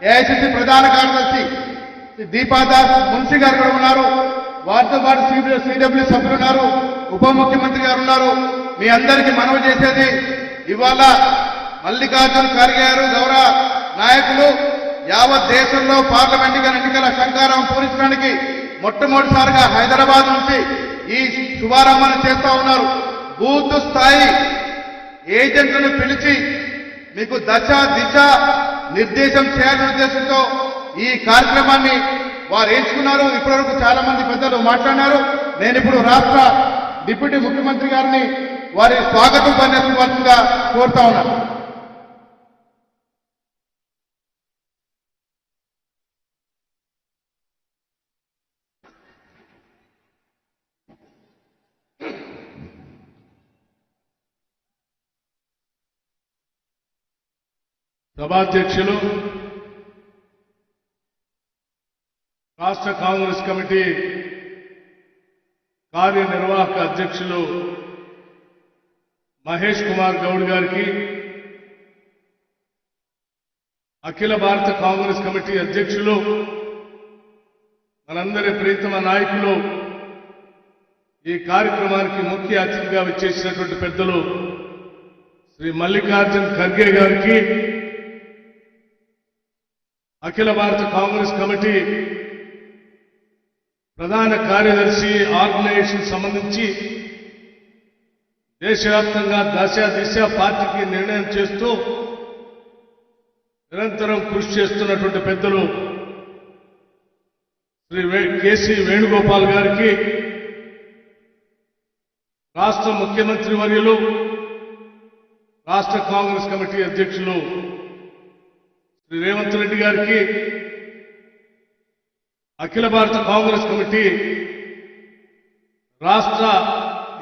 AICC ప్రధాన కార్యదర్శి దీపాదాస్ మున్షి గారు కూడా ఉన్నారు. వారితో పాటు సిడబ్ల్యూ సభ్యులు ఉన్నారు, ఉప ముఖ్యమంత్రి గారు ఉన్నారు. మీ అందరికీ మనవి చేసేది, ఇవాళ మల్లికార్జున ఖర్గే గారు గౌరవ నాయకులు యావత్ దేశంలో పార్లమెంట్ ఎన్నికల శంకారం పూరించడానికి మొట్టమొదటిసారిగా హైదరాబాద్ నుంచి ఈ శుభారంభాన్ని చేస్తా ఉన్నారు. బూత్ స్థాయి ఏజెంట్లను పిలిచి మీకు దశ దిశ నిర్దేశం చేయాలనే ఉద్దేశంతో ఈ కార్యక్రమాన్ని వారు ఎంచుకున్నారు. ఇప్పటివరకు చాలా మంది పెద్దలు మాట్లాడినారు. నేను ఇప్పుడు రాష్ట్ర డిప్యూటీ ముఖ్యమంత్రి గారిని వారి స్వాగతం పనిచేయవలసిందిగా కోరుతా ఉన్నాను. సభాధ్యక్షులు, రాష్ట్ర కాంగ్రెస్ కమిటీ కార్యనిర్వాహక అధ్యక్షులు మహేష్ కుమార్ గౌడ్ గారికి, అఖిల భారత కాంగ్రెస్ కమిటీ అధ్యక్షులు, మనందరి ప్రీతమ నాయకులు, ఈ కార్యక్రమానికి ముఖ్య అతిథిగా విచ్చేసినటువంటి పెద్దలు శ్రీ మల్లికార్జున ఖర్గే గారికి, అఖిల భారత కాంగ్రెస్ కమిటీ ప్రధాన కార్యదర్శి ఆర్గనైజేషన్ సంబంధించి దేశవ్యాప్తంగా దశ దిశ పార్టీకి నిర్ణయం చేస్తూ నిరంతరం కృషి చేస్తున్నటువంటి పెద్దలు శ్రీ కేసీ వేణుగోపాల్ గారికి, రాష్ట్ర ముఖ్యమంత్రి వర్యులు, రాష్ట్ర కాంగ్రెస్ కమిటీ అధ్యక్షులు శ్రీ రేవంత్ రెడ్డి గారికి, అఖిల భారత కాంగ్రెస్ కమిటీ రాష్ట్ర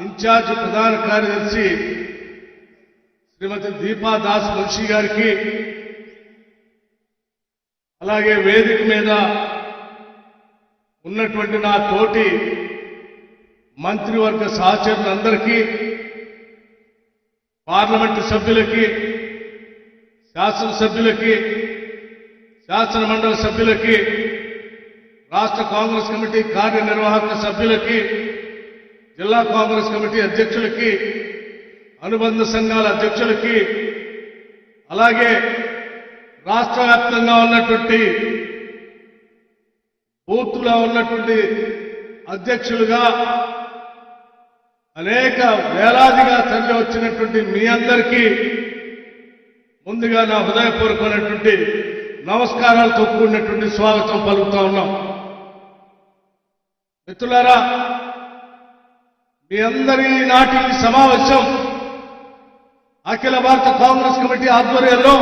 ఇన్ఛార్జ్ ప్రధాన కార్యదర్శి శ్రీమతి దీపాదాస్ మున్షి గారికి, అలాగే వేదిక మీద ఉన్నటువంటి నా తోటి మంత్రివర్గ సహచరులందరికీ, పార్లమెంటు సభ్యులకి, శాసనసభ్యులకి, శాసన మండలి సభ్యులకి, రాష్ట్ర కాంగ్రెస్ కమిటీ కార్యనిర్వాహక సభ్యులకి, జిల్లా కాంగ్రెస్ కమిటీ అధ్యక్షులకి, అనుబంధ సంఘాల అధ్యక్షులకి, అలాగే రాష్ట్ర వ్యాప్తంగా ఉన్నటువంటి బూత్లో ఉన్నటువంటి అధ్యక్షులుగా అనేక వేలాదిగా తరలి వచ్చినటువంటి మీ అందరికీ ముందుగా నా హృదయపూర్వకమైనటువంటి నమస్కారాలతో కూడినటువంటి స్వాగతం పలుకుతా ఉన్నాం. మిత్రులారా, మీ అందరి నాటి సమావేశం అఖిల భారత కాంగ్రెస్ కమిటీ ఆధ్వర్యంలో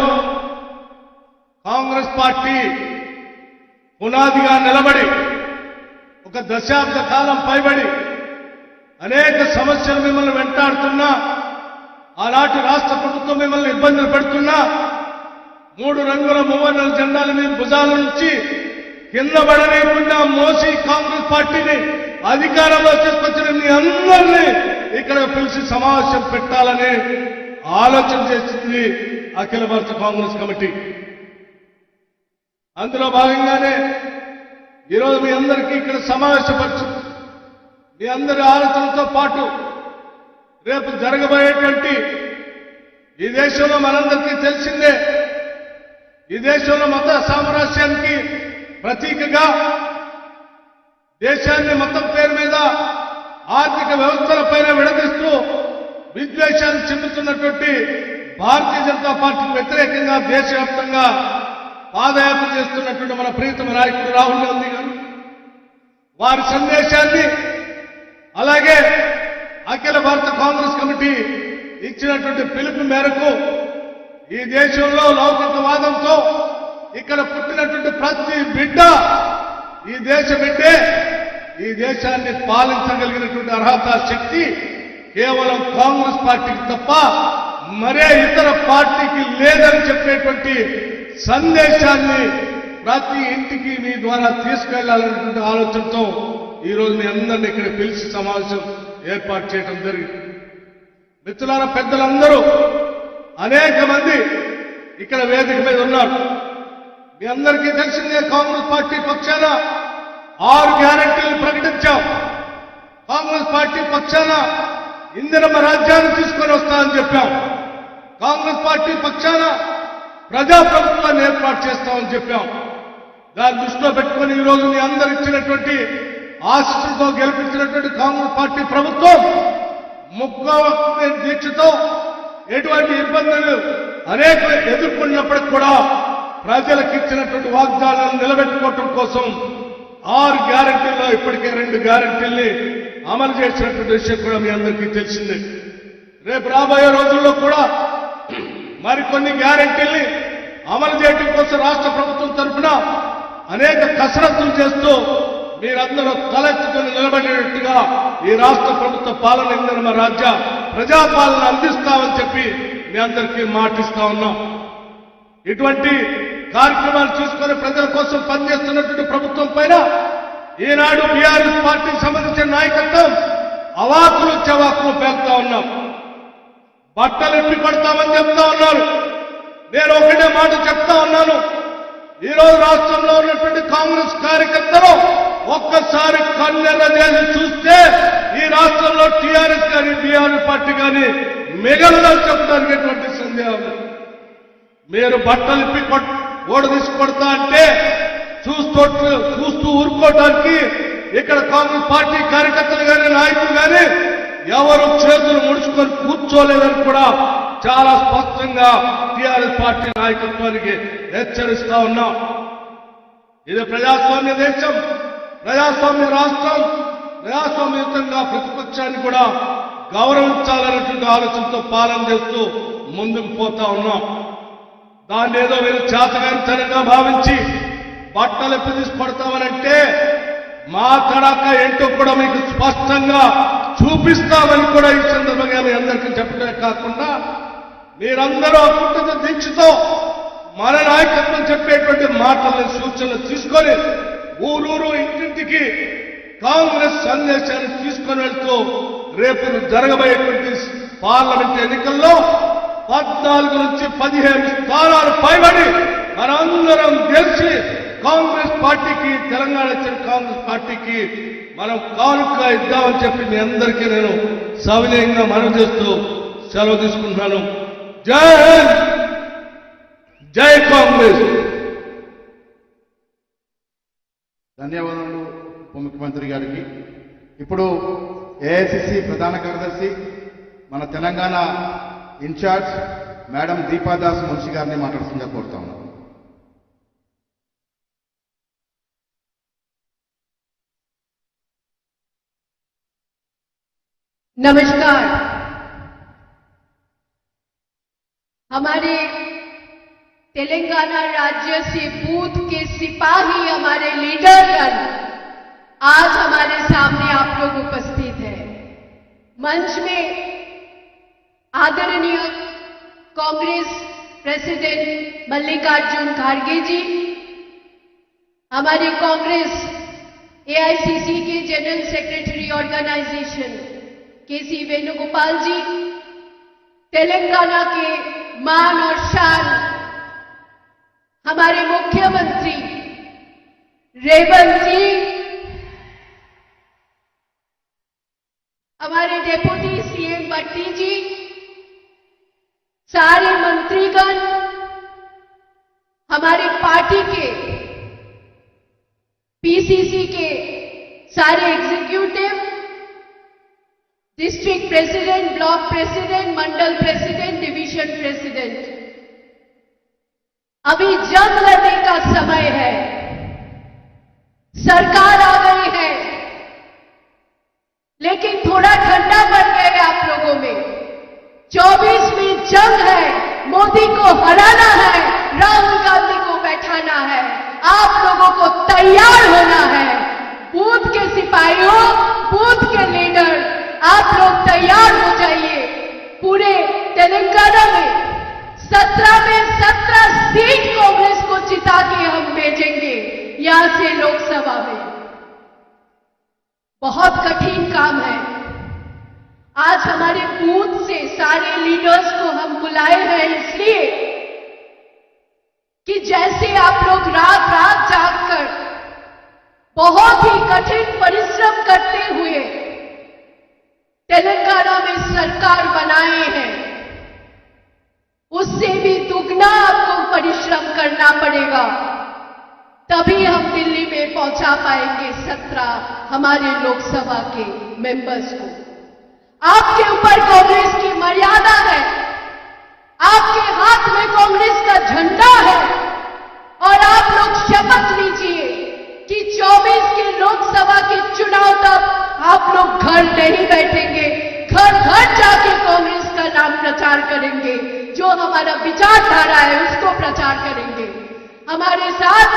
కాంగ్రెస్ పార్టీ పునాదిగా నిలబడి ఒక దశాబ్ద కాలం పైబడి అనేక సమస్యలు మిమ్మల్ని వెంటాడుతున్నా, ఆనాటి రాష్ట్ర ప్రభుత్వం మిమ్మల్ని ఇబ్బందులు పెడుతున్నా, 3 రంగుల మూవర్ణల జెండాల మీద భుజాల నుంచి కింద పడలేకుండా మోసి కాంగ్రెస్ పార్టీని అధికారంలో తీసుకొచ్చిన మీ అందరినీ ఇక్కడ పిలిచి సమావేశం పెట్టాలని ఆలోచన చేసింది అఖిల భారత కాంగ్రెస్ కమిటీ. అందులో భాగంగానే ఈరోజు మీ అందరికీ ఇక్కడ సమావేశపరచు, మీ అందరి ఆలోచనలతో పాటు రేపు జరగబోయేటువంటి ఈ దేశంలో మనందరికీ తెలిసిందే, ఈ దేశంలో మత సామరస్యానికి ప్రతీకగా దేశాన్ని మతం పేరు మీద ఆర్థిక వ్యవస్థలపైన విడదీస్తూ విద్వేషాన్ని చెందుతున్నటువంటి భారతీయ జనతా పార్టీకి వ్యతిరేకంగా దేశవ్యాప్తంగా పాదయాత్ర చేస్తున్నటువంటి మన ప్రీతమ నాయకుడు రాహుల్ గాంధీ గారు వారి సందేశాన్ని, అలాగే అఖిల భారత కాంగ్రెస్ కమిటీ ఇచ్చినటువంటి పిలుపు మేరకు ఈ దేశంలో లౌకికవాదంతో ఇక్కడ పుట్టినటువంటి ప్రతి బిడ్డ ఈ దేశ బిడ్డే, ఈ దేశాన్ని పాలించగలిగినటువంటి అర్హత శక్తి కేవలం కాంగ్రెస్ పార్టీకి తప్ప మరే ఇతర పార్టీకి లేదని చెప్పేటువంటి సందేశాన్ని ప్రతి ఇంటికి మీ ద్వారా తీసుకెళ్లాలనేటువంటి ఆలోచనతో ఈరోజు మీ అందరినీ ఇక్కడ పిలిచి సమావేశం ఏర్పాటు చేయడం జరిగింది. మిత్రులారా, పెద్దలందరూ అనేక మంది ఇక్కడ వేదిక మీద ఉన్నారు. మీ అందరికీ తెలిసిందే కాంగ్రెస్ పార్టీ పక్షాన 6 గ్యారెంటీలు ప్రకటించాం. కాంగ్రెస్ పార్టీ పక్షాన ఇందిరమ్మ రాజ్యాన్ని తీసుకొని వస్తామని చెప్పాం. కాంగ్రెస్ పార్టీ పక్షాన ప్రజాప్రభుత్వాన్ని ఏర్పాటు చేస్తామని చెప్పాం. దాన్ని దృష్టిలో పెట్టుకుని ఈ రోజు మీ అందరు ఇచ్చినటువంటి ఆశీస్సులతో గెలిపించినటువంటి కాంగ్రెస్ పార్టీ ప్రభుత్వం ముఖ్య దీక్షతో ఎటువంటి ఇబ్బందులు అనేక ఎదుర్కొన్నప్పటికి కూడా ప్రజలకు ఇచ్చినటువంటి వాగ్దానాలను నిలబెట్టుకోవటం కోసం 6 గ్యారెంటీల్లో ఇప్పటికే 2 గ్యారెంటీల్ని అమలు చేసినటువంటి విషయం కూడా మీ అందరికీ తెలిసిందే. రేపు రాబోయే రోజుల్లో కూడా మరికొన్ని గ్యారెంటీల్ని అమలు చేయడం కోసం రాష్ట్ర ప్రభుత్వం తరఫున అనేక కసరత్తులు చేస్తూ మీరందరూ తలెత్తుకుని నిలబడేటట్టుగా ఈ రాష్ట్ర ప్రభుత్వ పాలన ఇందిరమ్మ రాజ్య ప్రజాపాలన అందిస్తామని చెప్పి మీ అందరికీ మాటిస్తా ఉన్నాం. ఇటువంటి కార్యక్రమాలు తీసుకొని ప్రజల కోసం పనిచేస్తున్నటువంటి ప్రభుత్వం పైన ఈనాడు బీఆర్ఎస్ పార్టీకి సంబంధించిన నాయకత్వం అవాకులు చవాకులు పేలుతా ఉన్నాం. బట్టలు ఇప్పి కొడతామని చెప్తా ఉన్నారు. నేను ఒకటే మాట చెప్తా ఉన్నాను. ఈ రోజు రాష్ట్రంలో ఉన్నటువంటి కాంగ్రెస్ కార్యకర్తలు ఒక్కసారి కన్నెర్ర చేసి చూస్తే ఈ రాష్ట్రంలో టీఆర్ఎస్ కానీ బీఆర్ఎస్ పార్టీ కానీ మిగలదని చెప్పడానికి ఎటువంటి సందేహం లేదు. మీరు బట్టలు ఇప్పి ఓడ తీసి కొడతా అంటే చూస్తూ ఊరుకోవడానికి ఇక్కడ కాంగ్రెస్ పార్టీ కార్యకర్తలు కానీ నాయకులు కానీ ఎవరు చేతులు ముడుచుకొని కూర్చోలేదని కూడా చాలా స్పష్టంగా టీఆర్ఎస్ పార్టీ నాయకత్వానికి హెచ్చరిస్తా ఉన్నాం. ఇది ప్రజాస్వామ్య దేశం, ప్రజాస్వామ్య రాష్ట్రం. ప్రజాస్వామ్యయుతంగా ప్రతిపక్షాన్ని కూడా గౌరవించాలనేటువంటి ఆలోచనతో పాలన చేస్తూ ముందుకు పోతా ఉన్నాం. దాన్ని ఏదో మీరు చేతగానితనంగా భావించి బట్టలు ఎప్పుడు తీసి పడతామనంటే మా తడాక ఏంటో కూడా మీకు స్పష్టంగా చూపిస్తామని కూడా ఈ సందర్భంగా మీ అందరికీ చెప్పడమే కాకుండా మీరందరూ అకుంఠిత దీక్షతో మన నాయకత్వం చెప్పేటువంటి మాటలను సూచనలు తీసుకొని ఊరూరు ఇంటింటికి కాంగ్రెస్ సందేశాన్ని తీసుకొని వెళ్తూ రేపు జరగబోయేటువంటి పార్లమెంట్ ఎన్నికల్లో 14 నుంచి 15 స్థానాలు పైబడి మనందరం గెలిచి కాంగ్రెస్ పార్టీకి, తెలంగాణ ఇచ్చిన కాంగ్రెస్ పార్టీకి మనం కానుక ఇద్దామని చెప్పి మీ అందరికీ నేను సవినయంగా మనవి చేస్తూ సెలవు తీసుకుంటున్నాను. జై హింద్, జై కాంగ్రెస్. ధన్యవాదాలు ఉప ముఖ్యమంత్రి గారికి. ఇప్పుడు ఏఐసిసి ప్రధాన కార్యదర్శి మన తెలంగాణ ఇన్ఛార్జ్ మేడం దీపాదాస్ మున్షి గారిని మాట్లాడుతుందిగా కోరుతా ఉన్నాను. नमस्कार। हमारे तेलंगाना राज्य से बूथ के सिपाही, हमारे लीडरगण आज हमारे सामने आप लोग उपस्थित हैं। मंच में आदरणीय कांग्रेस प्रेसिडेंट मल्लिकार्जुन खड़गे जी, हमारे कांग्रेस एआईसीसी के जनरल सेक्रेटरी ऑर्गेनाइजेशन केसी वेणुगोपाल जी, तेलंगाना के मान और शान हमारे मुख्यमंत्री रेवंत जी, हमारे डेप्यूटी सीएम भट्टी जी, सारे मंत्रीगण, हमारे पार्टी के पीसीसी के सारे executive, district president, block president, mandal president, division president, अभी जंग लड़ने का समय है। सरकार आ गई है, लेकिन थोड़ा ठंडा पड़ गया है आप लोगों में। 24 में जंग है, मोदी को हराना है, राहुल गांधी को बैठाना है। आप लोगों को तैयार होना है। बूथ के सिपाहियों, बूथ के लीडर, आप लोग तैयार हो जाइए। पूरे तेलंगाना में 17 में 17 सीट कांग्रेस को जिता के हम भेजेंगे यहां से लोकसभा में। बहुत कठिन काम है। आज हमारे बूथ से सारे लीडर्स को हम बुलाए हैं, इसलिए कि जैसे आप लोग रात रात जागकर बहुत ही कठिन परिश्रम करते हुए तेलंगाना में सरकार बनाए हैं, उससे भी दुगना आपको परिश्रम करना पड़ेगा, तभी हम दिल्ली में पहुंचा पाएंगे 17 हमारे लोकसभा के मेंबर्स को। आपके ऊपर कांग्रेस की मर्यादा है, आपके हाथ में कांग्रेस का झंडा है और आप लोग शपथ लीजिए कि 24 के लोकसभा के चुनाव तक आप लोग घर नहीं बैठेंगे, घर घर जाके कांग्रेस का नाम प्रचार करेंगे, जो हमारा विचारधारा है उसको प्रचार करेंगे। हमारे साथ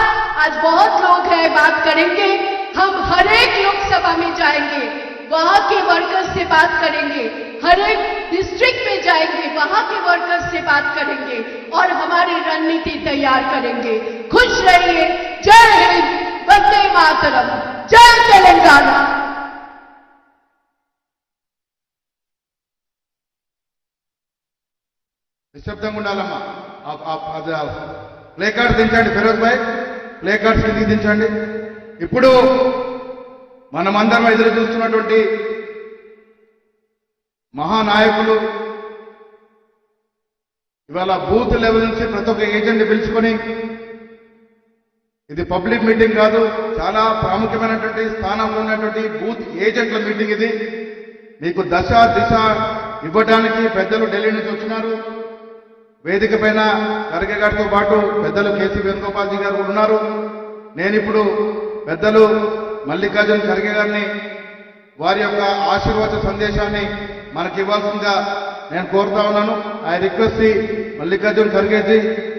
आज बहुत लोग हैं, बात करेंगे। हम हर एक लोकसभा में जाएंगे, वहां के वर्कर्स से बात करेंगे, हर एक डिस्ट्रिक्ट में जाएंगे, वहां के वर्कर्स से बात करेंगे और हमारी रणनीति तैयार करेंगे। खुश रहिए। जय हिंद, वंदे मातरम, जय तेलंगाना। నిశ్శబ్దంగా ఉండాలమ్మా. అది ప్లే కార్డ్ దించండి ఫిరోజ్ భాయ్, ప్లే కార్డ్స్ కిందికి దించండి. ఇప్పుడు మనమందరం ఎదురు చూస్తున్నటువంటి మహానాయకులు ఇవాళ బూత్ లెవెల్ నుంచి ప్రతి ఒక్క ఏజెంట్ పిలుచుకొని, ఇది పబ్లిక్ మీటింగ్ కాదు, చాలా ప్రాముఖ్యమైనటువంటి స్థానంలో ఉన్నటువంటి బూత్ ఏజెంట్ల మీటింగ్ ఇది. మీకు దశ దిశ ఇవ్వడానికి పెద్దలు ఢిల్లీ నుంచి వచ్చినారు. వేదిక పైన ఖర్గే గారితో పాటు పెద్దలు కేసీ వేణుగోపాల్జీ గారు కూడా ఉన్నారు. నేను ఇప్పుడు పెద్దలు మల్లికార్జున్ ఖర్గే గారిని వారి యొక్క ఆశీర్వాద సందేశాన్ని మనకి ఇవ్వాల్సిందిగా నేను కోరుతా ఉన్నాను. I request the Mallikarjun Kharge ji,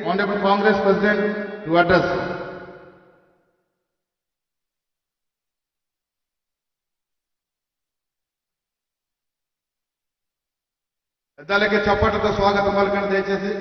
honourable Congress president, to address. పెద్దలకి చప్పట్లతో స్వాగతం పలకండి దయచేసి.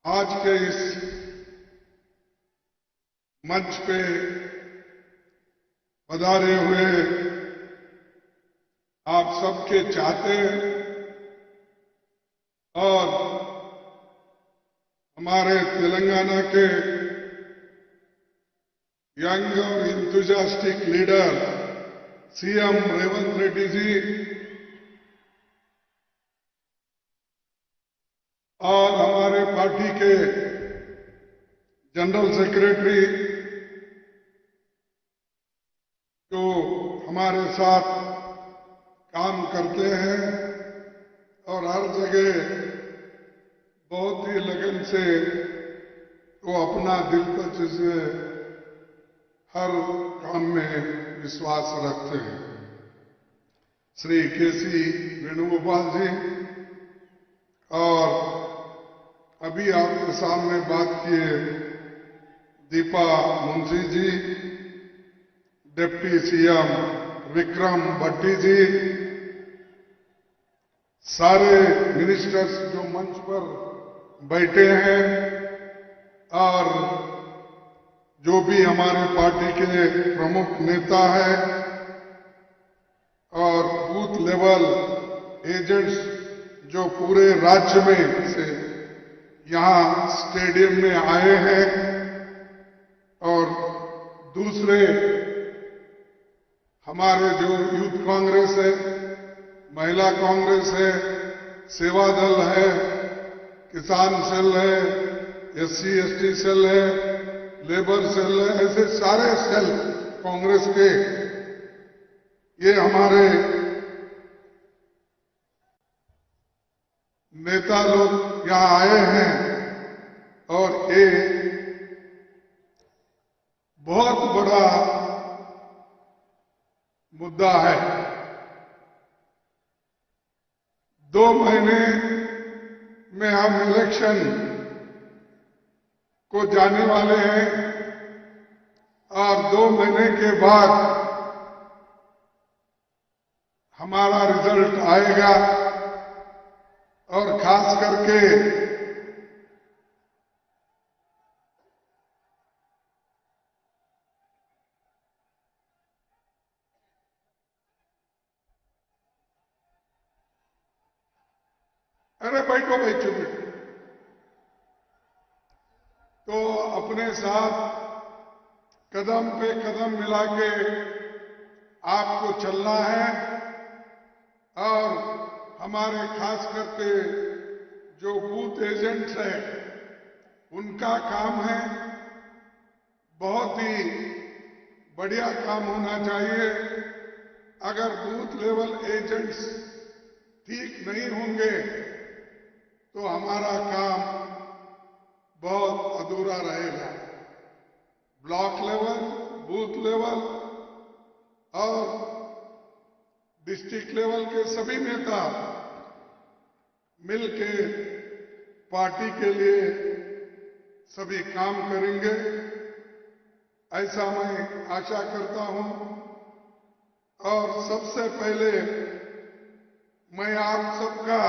आज के इस मंच पे पधारे हुए आप सबके चाहते और हमारे तेलंगाना के यंग और enthusiastic leader CM Revanth Reddy ji और हमारे पार्टी के जनरल सेक्रेटरी जो हमारे साथ काम करते हैं और हर जगह बहुत ही लगन से वो अपना दिलकश से हर काम में विश्वास रखते हैं। श्री केसी वेणुगोपाल जी और अभी आपके सामने बात किए दीपा मुंशी जी, डिप्टी सीएम विक्रम भट्टी जी, सारे मिनिस्टर्स जो मंच पर बैठे हैं और जो भी हमारे पार्टी के प्रमुख नेता हैं और बूथ लेवल एजेंट्स जो पूरे राज्य में से यहां स्टेडियम में आए हैं और दूसरे हमारे जो यूथ कांग्रेस है, महिला कांग्रेस है, सेवा दल है, किसान सेल है, एससी एसटी सेल है, लेबर सेल है, ऐसे सारे सेल कांग्रेस के ये हमारे नेता लोग यहां आए हैं और ये बहुत बड़ा मुद्दा है। 2 महीने में हम इलेक्शन को जाने वाले हैं और 2 महीने के बाद हमारा रिजल्ट आएगा और खास करके अरे बैठो बैठो बैठो। तो अपने साथ कदम पे कदम मिला के आपको चलना है और हमारे खास करके जो बूथ एजेंट्स हैं उनका काम है, बहुत ही बढ़िया काम होना चाहिए। अगर बूथ लेवल एजेंट्स ठीक नहीं होंगे तो हमारा काम बहुत अधूरा रहेगा। ब्लॉक लेवल, बूथ लेवल और डिस्ट्रिक्ट लेवल के सभी नेता मिलके पार्टी के लिए सभी काम करेंगे, ऐसा मैं आशा करता हूं। और सबसे पहले मैं आप सबका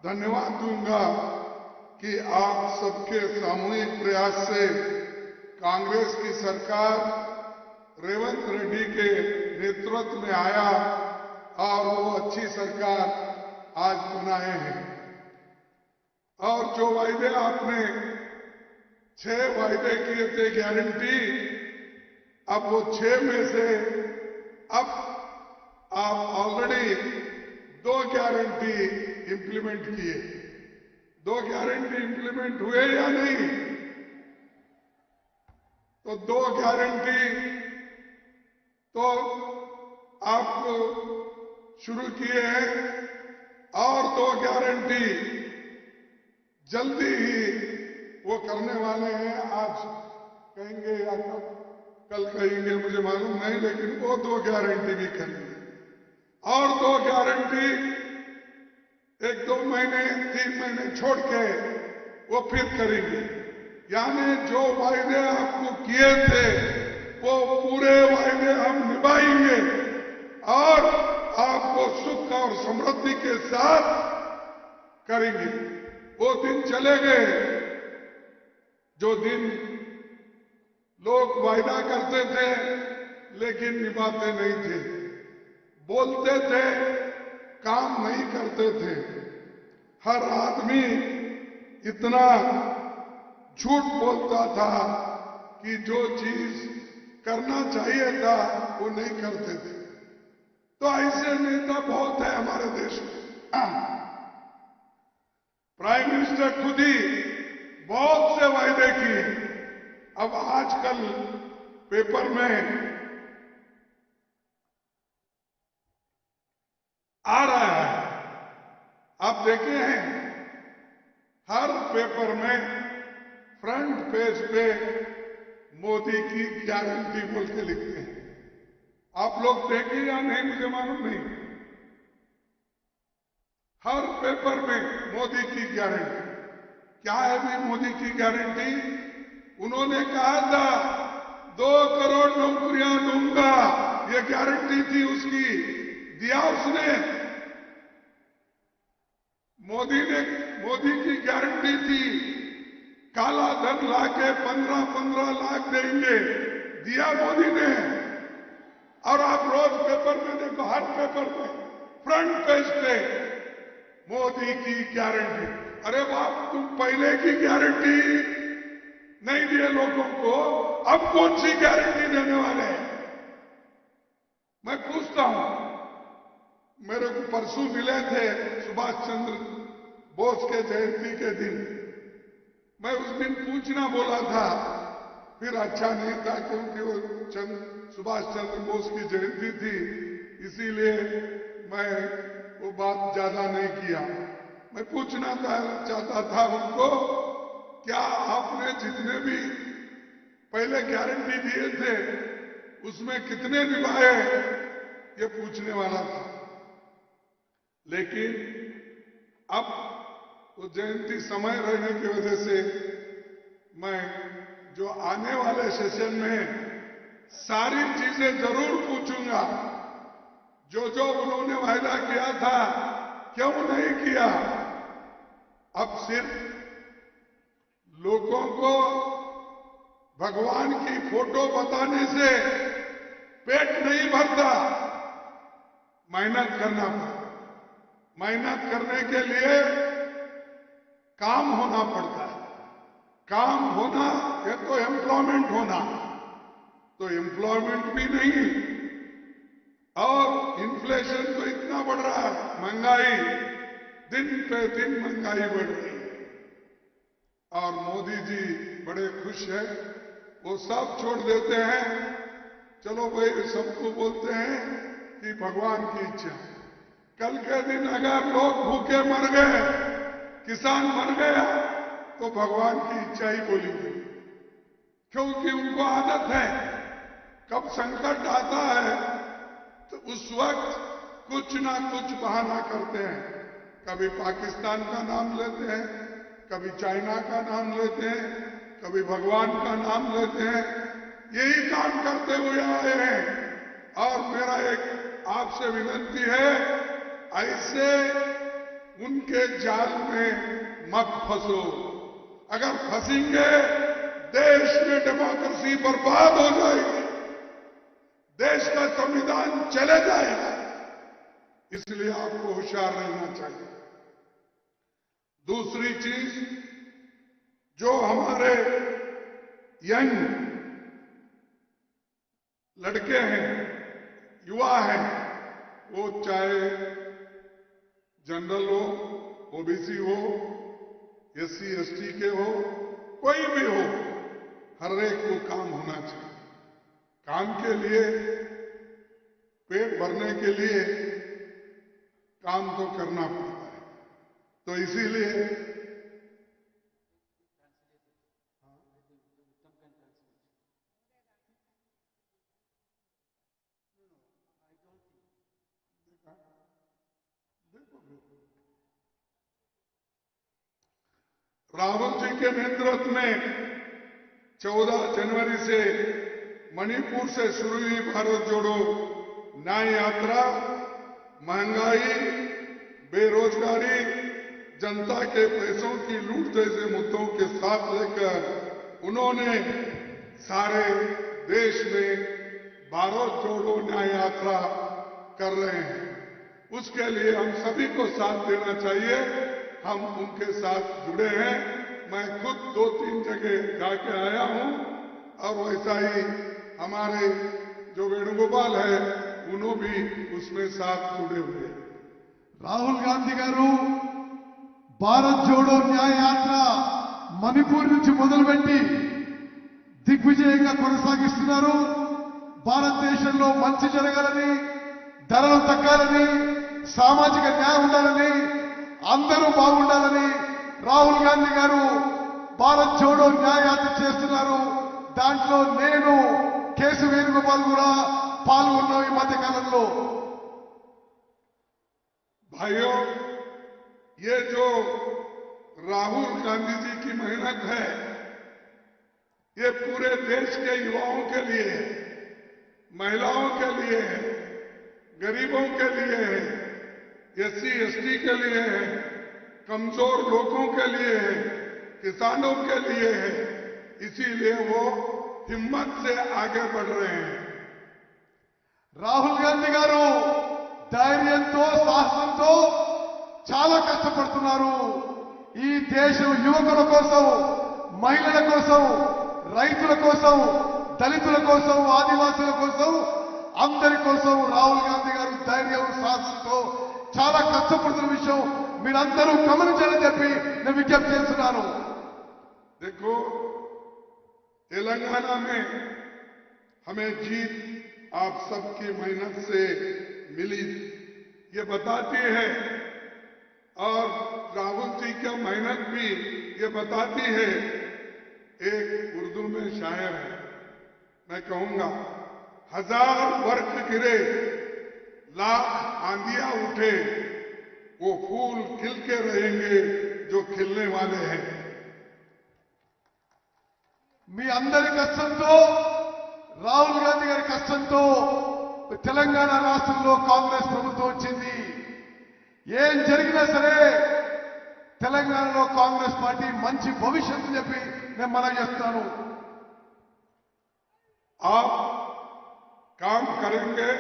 धन्यवाद दूंगा कि आप सबके सामूहिक प्रयास से कांग्रेस की सरकार रेवंत रेड्डी के नेतृत्व में आया और वो अच्छी सरकार आज बनाए हैं। और जो वायदे आपने 6 वायदे किए थे गारंटी, अब वो 6 में से अब आप ऑलरेडी 2 गारंटी इंप्लीमेंट किए। 2 गारंटी इंप्लीमेंट हुए या नहीं? तो 2 गारंटी तो आपको शुरू किए हैं और 2 गारंटी जल्दी ही वो करने वाले हैं। आज कहेंगे या कल कहेंगे मुझे मालूम नहीं, लेकिन वो 2 गारंटी भी करेंगे। और 2 गारंटी 1-2 महीने 3 महीने छोड़ के वो फिर करेंगे। यानी जो वायदे आपको किए थे वो पूरे वायदे हम निभाएंगे और आपको सुख और समृद्धि के साथ करेंगे। वो दिन चले गए जो दिन लोग वायदा करते थे लेकिन निभाते नहीं थे, बोलते थे काम नहीं करते थे। हर आदमी इतना झूठ बोलता था कि जो चीज करना चाहिए था वो नहीं करते थे। तो ऐसे नेता बहुत है हमारे देश में। प्राइम मिनिस्टर खुद ही बहुत से वायदे किए। अब आजकल पेपर में आ रहा है, आप देखे हैं हर पेपर में फ्रंट पेज पे मोदी की गारंटी बोल के लिखते हैं। आप लोग देखे या नहीं मुझे मालूम नहीं। हर पेपर में मोदी की गारंटी। क्या है भी मोदी की गारंटी? उन्होंने कहा था 2 करोड़ नौकरियां दूंगा, ये गारंटी थी उसकी, दिया उसने। मोदी की गारंटी थी काला धन लाके 15-15 लाख देंगे, दिया मोदी ने। और आप रोज पेपर में देखो, हर पेपर में फ्रंट पेज पे मोदी की गारंटी। अरे बाप, तुम पहले की गारंटी नहीं दिए लोगों को, अब कौन सी गारंटी देने वाले हैं? मैं पूछता हूं। मेरे को परसों मिले थे सुभाष चंद्र बोस के जयंती के दिन। मैं उस दिन पूछना बोला था, फिर अच्छा नहीं था क्योंकि वो सुभाष चंद्र बोस की जयंती थी, इसीलिए मैं वो बात ज्यादा नहीं किया। मैं पूछना चाहता था उनको, क्या आपने जितने भी पहले गारंटी दिए थे उसमें कितने निभाए, ये पूछने वाला था। लेकिन अब वो जयंती समय रहने की वजह से मैं जो आने वाले सेशन में सारी चीजें जरूर पूछूंगा। जो जो उन्होंने वायदा किया था क्यों नहीं किया। अब सिर्फ लोगों को भगवान की फोटो बताने से पेट नहीं भरता, मेहनत करना पड़ता। मेहनत करने के लिए काम होना पड़ता है। काम होना है तो एम्प्लॉयमेंट होना, तो एम्प्लॉयमेंट भी नहीं और इन्फ्लेशन तो इतना बढ़ रहा है, महंगाई दिन पे दिन महंगाई बढ़ रही है। और मोदी जी बड़े खुश हैं, वो सब छोड़ देते हैं। चलो भाई सबको बोलते हैं कि भगवान की इच्छा। कल के दिन अगर लोग भूखे मर गए, किसान मर गया, तो भगवान की इच्छा ही बोलेंगे, क्योंकि उनको आदत है कब संकट आता है तो उस वक्त कुछ ना कुछ बहाना करते हैं। कभी पाकिस्तान का नाम लेते हैं, कभी चाइना का नाम लेते हैं, कभी भगवान का नाम लेते हैं। यही काम करते हुए आए हैं। और मेरा एक आपसे विनती है, ऐसे उनके जाल में मत फंसो। अगर फंसेंगे देश में डेमोक्रेसी बर्बाद हो जाएगी, देश का संविधान चले जाएगा। इसलिए आपको होशियार रहना चाहिए। दूसरी चीज, जो हमारे यंग लड़के हैं, युवा हैं, वो चाहे जनरल हो, ओबीसी हो, एससी एसटी के हो, कोई भी हो, हर एक को काम होना चाहिए। काम के लिए, पेट भरने के लिए काम तो करना पड़ता है। तो इसीलिए राहुल जी के नेतृत्व में 14 जनवरी से मणिपुर से शुरू हुई भारत जोड़ो न्याय यात्रा महंगाई, बेरोजगारी, जनता के पैसों की लूट जैसे मुद्दों के साथ लेकर उन्होंने सारे देश में भारत जोड़ो न्याय यात्रा कर रहे हैं। उसके लिए हम सभी को साथ देना चाहिए। हम उनके साथ जुड़े हैं। मैं खुद 2-3 जगह जाके आया हूं और वैसा ही हमारे जो वेणुगोपाल है उन्होंने भी उसमें साथ जुड़े हुए हैं। రాహుల్ గాంధీ గారు భారత్ జోడో న్యాయ యాత్ర మణిపూర్ నుంచి మొదలుపెట్టి దిగ్విజయంగా కొనసాగిస్తున్నారు. భారతదేశంలో మంచి జరగాలని, ధరలు తగ్గాలని, సామాజిక న్యాయం ఉండాలని, అందరూ బాగుండాలని రాహుల్ గాంధీ గారు భారత్ జోడో న్యాయ యాత్ర చేస్తున్నారు. దాంట్లో నేను కేసు వేణుగోపాల్ కూడా పాల్గొన్నాం ఈ మధ్య కాలంలో. भाइयों, ये जो राहुल गांधी जी की मेहनत है, ये पूरे देश के युवाओं के लिए है, महिलाओं के लिए है, गरीबों के लिए है, एससी एसटी के लिए है, कमजोर लोगों के लिए है, किसानों के लिए है। इसीलिए वो हिम्मत से आगे बढ़ रहे हैं। రాహుల్ గాంధీ గారు ధైర్యంతో, సాహసంతో చాలా కష్టపడుతున్నారు. ఈ దేశం యువకుల కోసం, మహిళల కోసం, రైతుల కోసం, దళితుల కోసం, ఆదివాసుల కోసం, అందరి కోసం రాహుల్ గాంధీ గారు ధైర్యం, సాహసంతో చాలా కష్టపడుతున్న విషయం మీరందరూ గమనించాలని చెప్పి నేను విజ్ఞప్తి చేస్తున్నాను. देखो, तेलंगाना में हमें जीत आप सबकी मेहनत से मिली, ये बताती है। और राहुल जी की मेहनत भी ये बताती है। एक उर्दू में शायर है, मैं कहूंगा, 1000 वर्ष गिरे, लाख आंधियां उठे, वो फूल खिल के रहेंगे जो खिलने वाले हैं। మీ అందరి కష్టంతో రాహుల్ గాంధీ గారి కష్టంతో తెలంగాణ రాష్ట్రంలో కాంగ్రెస్ ప్రభుత్వం వచ్చింది. ఏం జరిగినా సరే తెలంగాణలో కాంగ్రెస్ పార్టీ మంచి భవిష్యత్తు చెప్పి నేను మనవి చేస్తాను. आप काम करेंगे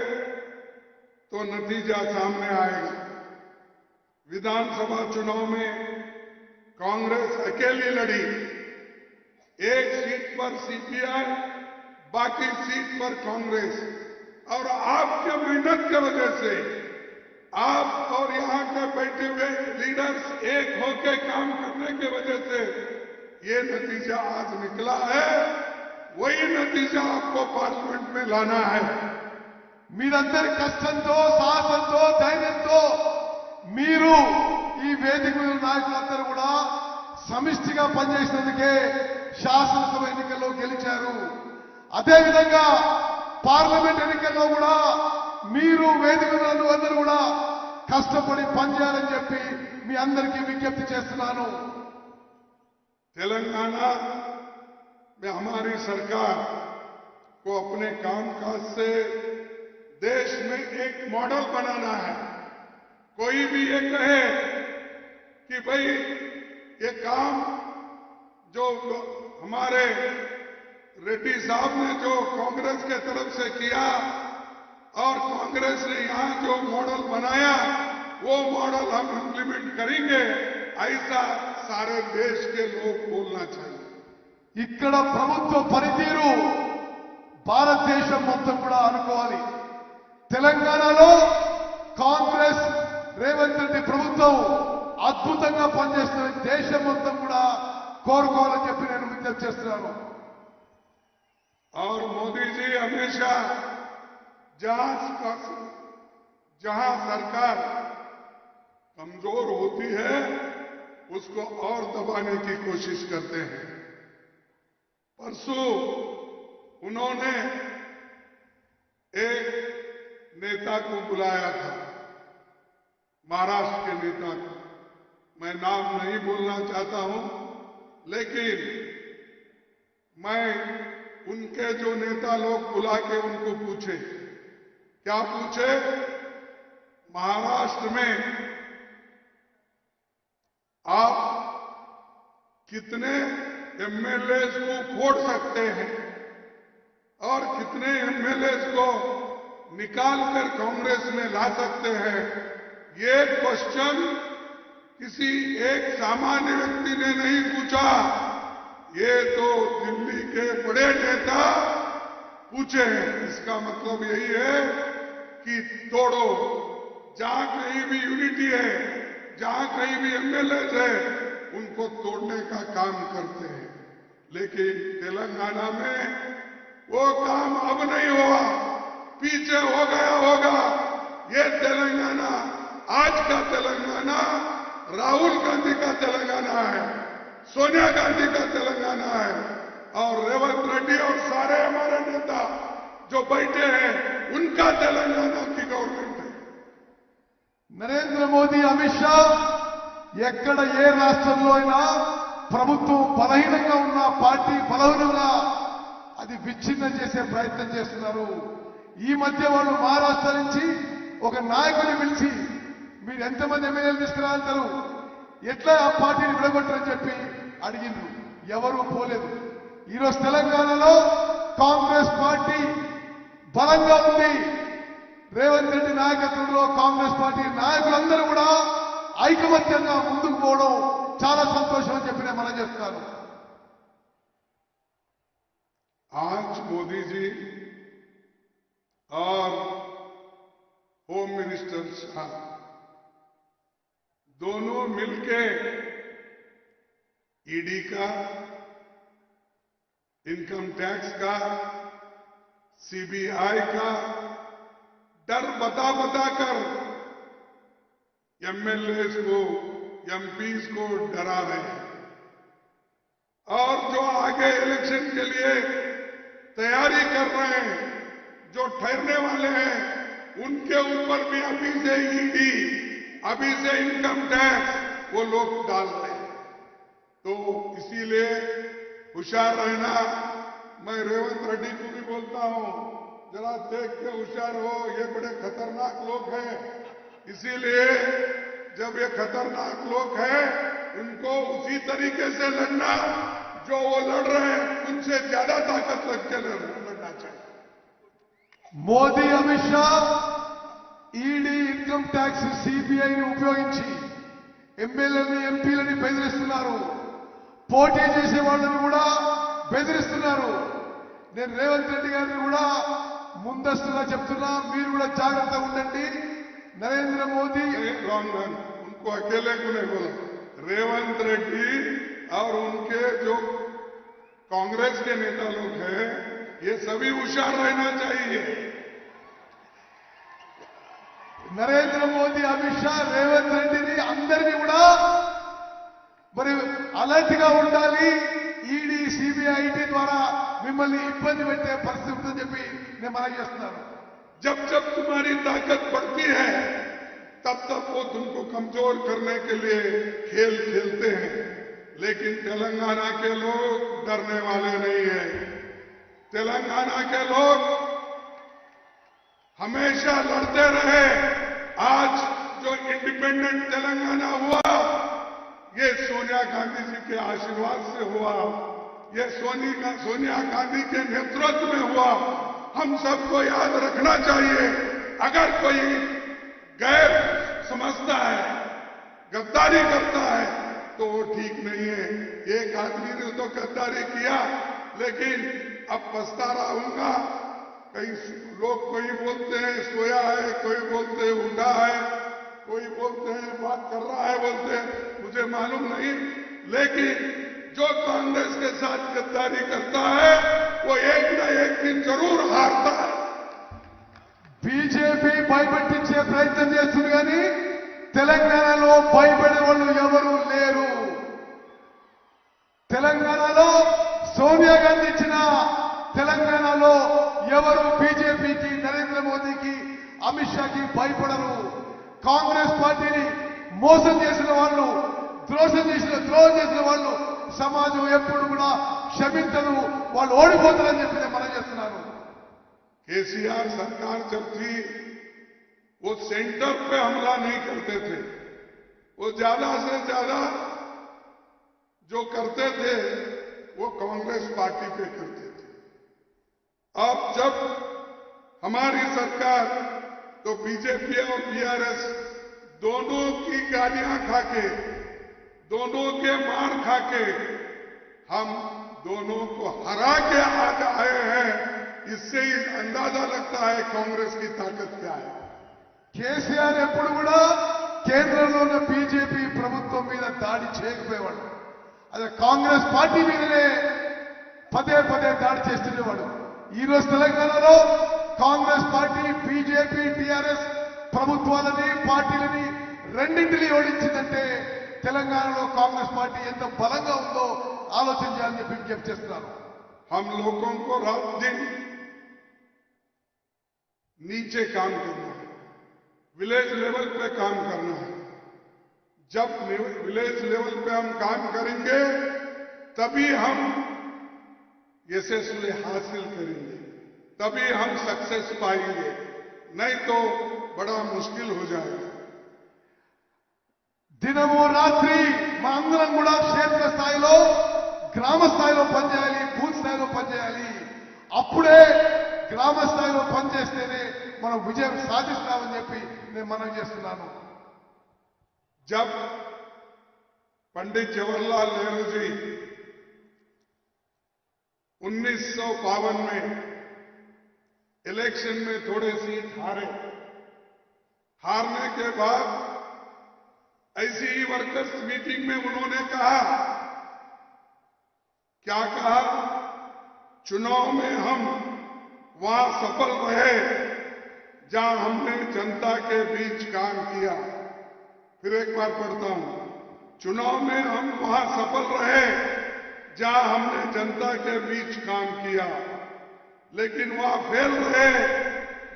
तो नतीजा सामने आएगा. विधानसभा चुनाव में कांग्रेस अकेली लड़ी. एक सीट पर सीपीआई, बाकी सीट पर कांग्रेस. और आपके मेहनत की वजह से आप और यहां के बैठे हुए लीडर्स एक होकर काम करने की वजह से ये नतीजा आज निकला है. वही नतीजा आपको पार्लियामेंट में लाना है. మీరందరి కష్టంతో సాహసంతో ధైర్యంతో మీరు ఈ వేదిక మీద నాయకులందరూ కూడా సమిష్టిగా పనిచేసినందుకే శాసనసభ ఎన్నికల్లో గెలిచారు. అదేవిధంగా పార్లమెంట్ ఎన్నికల్లో కూడా మీరు వేదిక మీద అందరూ కూడా కష్టపడి పనిచేయాలని చెప్పి మీ అందరికీ విజ్ఞప్తి చేస్తున్నాను. तेलंगाना में हमारी सरकार को अपने कामकाज से देश में एक मॉडल बनाना है. कोई भी ये कहे कि भाई ये काम जो हमारे रेड्डी साहब ने जो कांग्रेस के तरफ से किया और कांग्रेस ने यहां जो मॉडल बनाया वो मॉडल हम इंप्लीमेंट करेंगे, ऐसा सारे देश के लोग बोलना चाहिए. ఇక్కడ ప్రభుత్వ పనితీరు భారతదేశం మొత్తం కూడా అనుకోవాలి. తెలంగాణలో కాంగ్రెస్ రేవంత్ రెడ్డి ప్రభుత్వం అద్భుతంగా పనిచేస్తున్న దేశం మొత్తం కూడా కోరుకోవాలని చెప్పి నేను విజ్ఞప్తి చేస్తున్నాను. और मोदी जी हमेशा जहां सरकार कमजोर होती है उसको और दबाने की कोशिश करते हैं. परसों उन्होंने एक नेता को बुलाया था, महाराष्ट्र के नेता को. मैं नाम नहीं बोलना चाहता हूं, लेकिन मैं उनके जो नेता लोग बुला के उनको पूछे, क्या पूछे, महाराष्ट्र में आप कितने एमएलए को फोड़ सकते हैं और कितने एमएलए को निकालकर कांग्रेस में ला सकते हैं. ये क्वेश्चन किसी एक सामान्य व्यक्ति ने नहीं पूछा, ये तो दिल्ली के बड़े नेता पूछे हैं. इसका मतलब यही है कि तोड़ो, जहां कहीं भी यूनिटी है, जहां कहीं भी एमएलए है, उनको तोड़ने का काम करते हैं. लेकिन तेलंगाना में वो काम अब नहीं हुआ, पीछे हो गया होगा. ये तेलंगाना, आज का तेलंगाना राहुल गांधी का तेलंगाना है, सोनिया गांधी का तेलंगाना है. और रेवंत रेड्डी और सारे हमारे नेता जो बैठे हैं उनका तेलंगाना की गवर्नमेंट है. నరేంద్ర మోదీ, అమిత్ షా ఎక్కడ ఏ రాష్ట్రంలో అయినా ప్రభుత్వం బలహీనంగా ఉన్న పార్టీ బలహీనంగా అది విచ్ఛిన్నం చేసే ప్రయత్నం చేస్తున్నారు. ఈ మధ్య వాళ్ళు మహారాష్ట్ర నుంచి ఒక నాయకుడిని పిలిచి మీరు ఎంతమంది ఎమ్మెల్యేలు తీసుకురాంటారు, ఎట్లా ఆ పార్టీని విడగొట్టరని చెప్పి అడిగిండ్రు. ఎవరూ పోలేదు. ఈరోజు తెలంగాణలో కాంగ్రెస్ పార్టీ బలంగా ఉంది. రేవంత్ రెడ్డి నాయకత్వంలో కాంగ్రెస్ పార్టీ నాయకులందరూ కూడా ఐకమత్యంగా ముందుకు పోవడం చాలా సంతోషం అని చెప్పి నేను మనం చేస్తాను. आज मोदी जी और होम मिनिस्टर शाह दोनों मिलके ईडी का, इनकम टैक्स का, सीबीआई का डर बता कर एमएलए को, एमपीज को डरा रहे हैं. और जो आगे इलेक्शन के लिए तैयारी कर रहे हैं, जो ठहरने वाले हैं, उनके ऊपर भी अभी से ईडी, अभी से इनकम टैक्स वो लोग डाल रहे हैं. तो इसीलिए होशियार रहना। मैं रेवंत रेड्डी को भी बोलता हूं, जरा देख के होशियार हो, ये बड़े खतरनाक लोग हैं। इसीलिए जब ये खतरनाक लोग हैं, इनको उसी तरीके से लड़ना जो वो लड़ रहे हैं, उनसे ज्यादा ताकत लग के लड़ना चाहिए। Modi Amit Shah ED income tax సిబిఐని ఉపయోగించి ఎమ్మెల్యేలని ఎంపీలని బెదిరిస్తున్నారు. పోటీ చేసే వాళ్ళని కూడా బెదిరిస్తున్నారు. నేను రేవంత్ రెడ్డి గారిని కూడా ముందస్తుగా చెప్తున్నా, మీరు కూడా జాగ్రత్తగా ఉండండి. नरेंद्र मोदी रॉन्ग उनको अकेले को नहीं बोला, रेवंत रेड्डी और उनके जो कांग्रेस के नेता लोग हैं, ये सभी होशियार रहना चाहिए। నరేంద్ర మోదీ అమిత్ షా రేవంత్ రెడ్డిని అందరినీ కూడా మరి అలర్ట్ గా ఉండాలి. ఈడీ సిబిఐ ఐటీ ద్వారా మిమ్మల్ని ఇబ్బంది పెట్టే పరిస్థితి ఉందని చెప్పి నేను మనవి చేస్తున్నాను. जब जब तुम्हारी ताकत बढ़ती है, तब तब वो तुमको कमजोर करने के लिए खेल खेलते हैं। लेकिन तेलंगाना के लोग डरने वाले नहीं है। तेलंगाना के लोग हमेशा लड़ते रहे। आज जो इंडिपेंडेंट तेलंगाना हुआ, ये सोनिया गांधी जी के आशीर्वाद से हुआ, ये सोनिया गांधी के नेतृत्व में हुआ। हम सबको याद रखना चाहिए, अगर कोई गैर समझता है, गद्दारी करता है, तो वो ठीक नहीं है। एक आदमी ने तो गद्दारी किया, लेकिन अब पछता रहूंगा। कई लोग कोई बोलते हैं सोया है, कोई बोलते हैं उंडा है, कोई बोलते हैं बात कर रहा है, बोलते हैं मुझे मालूम नहीं। लेकिन जो कांग्रेस के साथ गद्दारी करता है, वो एक न एक दिन जरूर हारता है। బీజేపీ భయపెట్టించే ప్రయత్నం చేస్తుంది, కానీ తెలంగాణలో భయపడే వాళ్ళు ఎవరు లేరు. తెలంగాణలో సోనియా గాంధీ ఇచ్చిన తెలంగాణలో ఎవరు బీజేపీకి, నరేంద్ర మోదీకి, అమిత్ షాకి భయపడరు. కాంగ్రెస్ పార్టీని మోసం చేసిన వాళ్ళు, ద్రోహం చేసిన వాళ్ళు సమాజం ఎప్పుడు కూడా క్షమించదు. వాళ్ళు ఓడిపోతారని చెప్పి నేను మనం చేస్తున్నాను. केसीआर सरकार जब थी, वो सेंटर पे हमला नहीं करते थे, वो ज्यादा से ज्यादा जो करते थे वो कांग्रेस पार्टी पे करते थे। अब जब हमारी सरकार, तो बीजेपी और बीआरएस दोनों की गालियां खाके, दोनों के मार खाके हम दोनों को हरा के आज आए हैं। इससे ही अंदाजा लगता है कांग्रेस की ताकत क्या है। కేసీఆర్ ఎప్పుడు కూడా కేంద్రంలో ఉన్న బీజేపీ ప్రభుత్వం మీద దాడి చేయకపోయేవాడు. అదే కాంగ్రెస్ పార్టీ మీదనే పదే పదే దాడి చేస్తుండేవాడు. ఈ రోజు తెలంగాణలో కాంగ్రెస్ పార్టీ బీజేపీ టీఆర్ఎస్ ప్రభుత్వాలని పార్టీలని రెండింటినీ ఓడించిందంటే తెలంగాణలో కాంగ్రెస్ పార్టీ ఎంత బలంగా ఉందో ఆలోచన చేయాలని చెప్పి విజ్ఞప్తి చేస్తున్నారు. हम लोगों को रात दिन नीचे काम करना है, विलेज लेवल पे काम करना है। जब विलेज लेवल पे हम काम करेंगे, तभी हम यशस्वी हासिल करेंगे, तभी हम सक्सेस पाएंगे, नहीं तो बड़ा मुश्किल हो जाएगा। దినము రాత్రి మా అందరం కూడా క్షేత్ర స్థాయిలో, గ్రామ స్థాయిలో పనిచేయాలి, బూత్ స్థాయిలో పనిచేయాలి. అప్పుడే గ్రామ స్థాయిలో పనిచేస్తేనే మనం విజయం సాధిస్తామని చెప్పి నేను మనవి చేస్తున్నాను. जब पंडित जवाहरलाल नेहरू जी 1952 में इलेक्शन में थोड़े सीट हारने के बाद ऐसी ही वर्कर्स मीटिंग में उन्होंने कहा, क्या कहा, चुनाव में हम वहां सफल रहे जहां हमने जनता के बीच काम किया। फिर एक बार पढ़ता हूं, चुनाव में हम वहां सफल रहे जहां हमने जनता के बीच काम किया, लेकिन वहां फेल रहे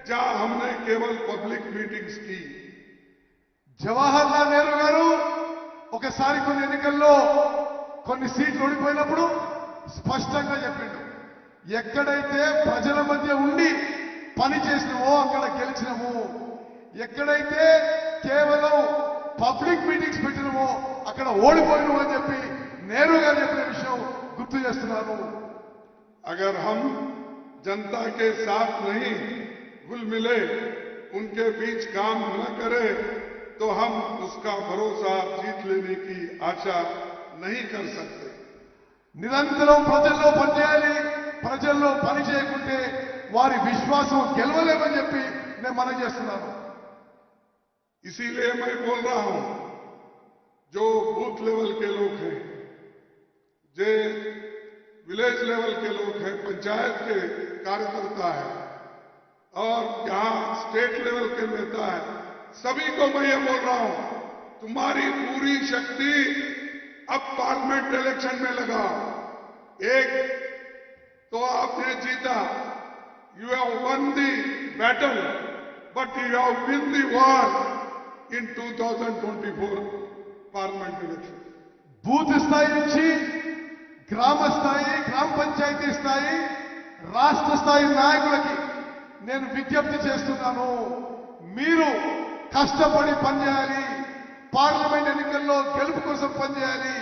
जहां हमने केवल पब्लिक मीटिंग्स की। జవహర్లాల్ నెహ్రూ గారు ఒకసారి కొన్ని ఎన్నికల్లో కొన్ని సీట్లు ఓడిపోయినప్పుడు స్పష్టంగా చెప్పిండు. ఎక్కడైతే ప్రజల మధ్య ఉండి పని చేసినవో అక్కడ గెలిచినము, ఎక్కడైతే కేవలం పబ్లిక్ మీటింగ్స్ పెట్టినవో అక్కడ ఓడిపోయినవు అని చెప్పి నెహ్రూ గారు చెప్పిన విషయం గుర్తు చేస్తున్నాను. अगर हम जनता के साथ नहीं घुल मिले, उनके बीच काम न करें, तो हम उसका भरोसा जीत लेने की आशा नहीं कर सकते. నిరంతరం ప్రజల్లో పనిచేయాలి, ప్రజల్లో పని చేయకుంటే వారి విశ్వాసం గెలవలేమని చెప్పి నేను మనం చేస్తున్నాను. इसीलिए मैं बोल रहा हूं, जो बूथ लेवल के लोग हैं, जो विलेज लेवल के लोग हैं, पंचायत के कार्यकर्ता है और यहां स्टेट लेवल के नेता है, सभी को मैं ये बोल रहा हूं, तुम्हारी पूरी शक्ति अब पार्लियामेंट इलेक्शन में लगाओ. एक तो आपने जीता, you have one the battle, but you have win the war in 2024 parliament election. Booth స్థాయి నుంచి గ్రామ స్థాయి, గ్రామ పంచాయతీ స్థాయి, రాష్ట్ర స్థాయి నాయకులకి నేను విజ్ఞప్తి చేస్తున్నాను. మీరు కష్టపడి పనిచేయాలి, పార్లమెంట్ ఎన్నికల్లో గెలుపు కోసం పనిచేయాలి.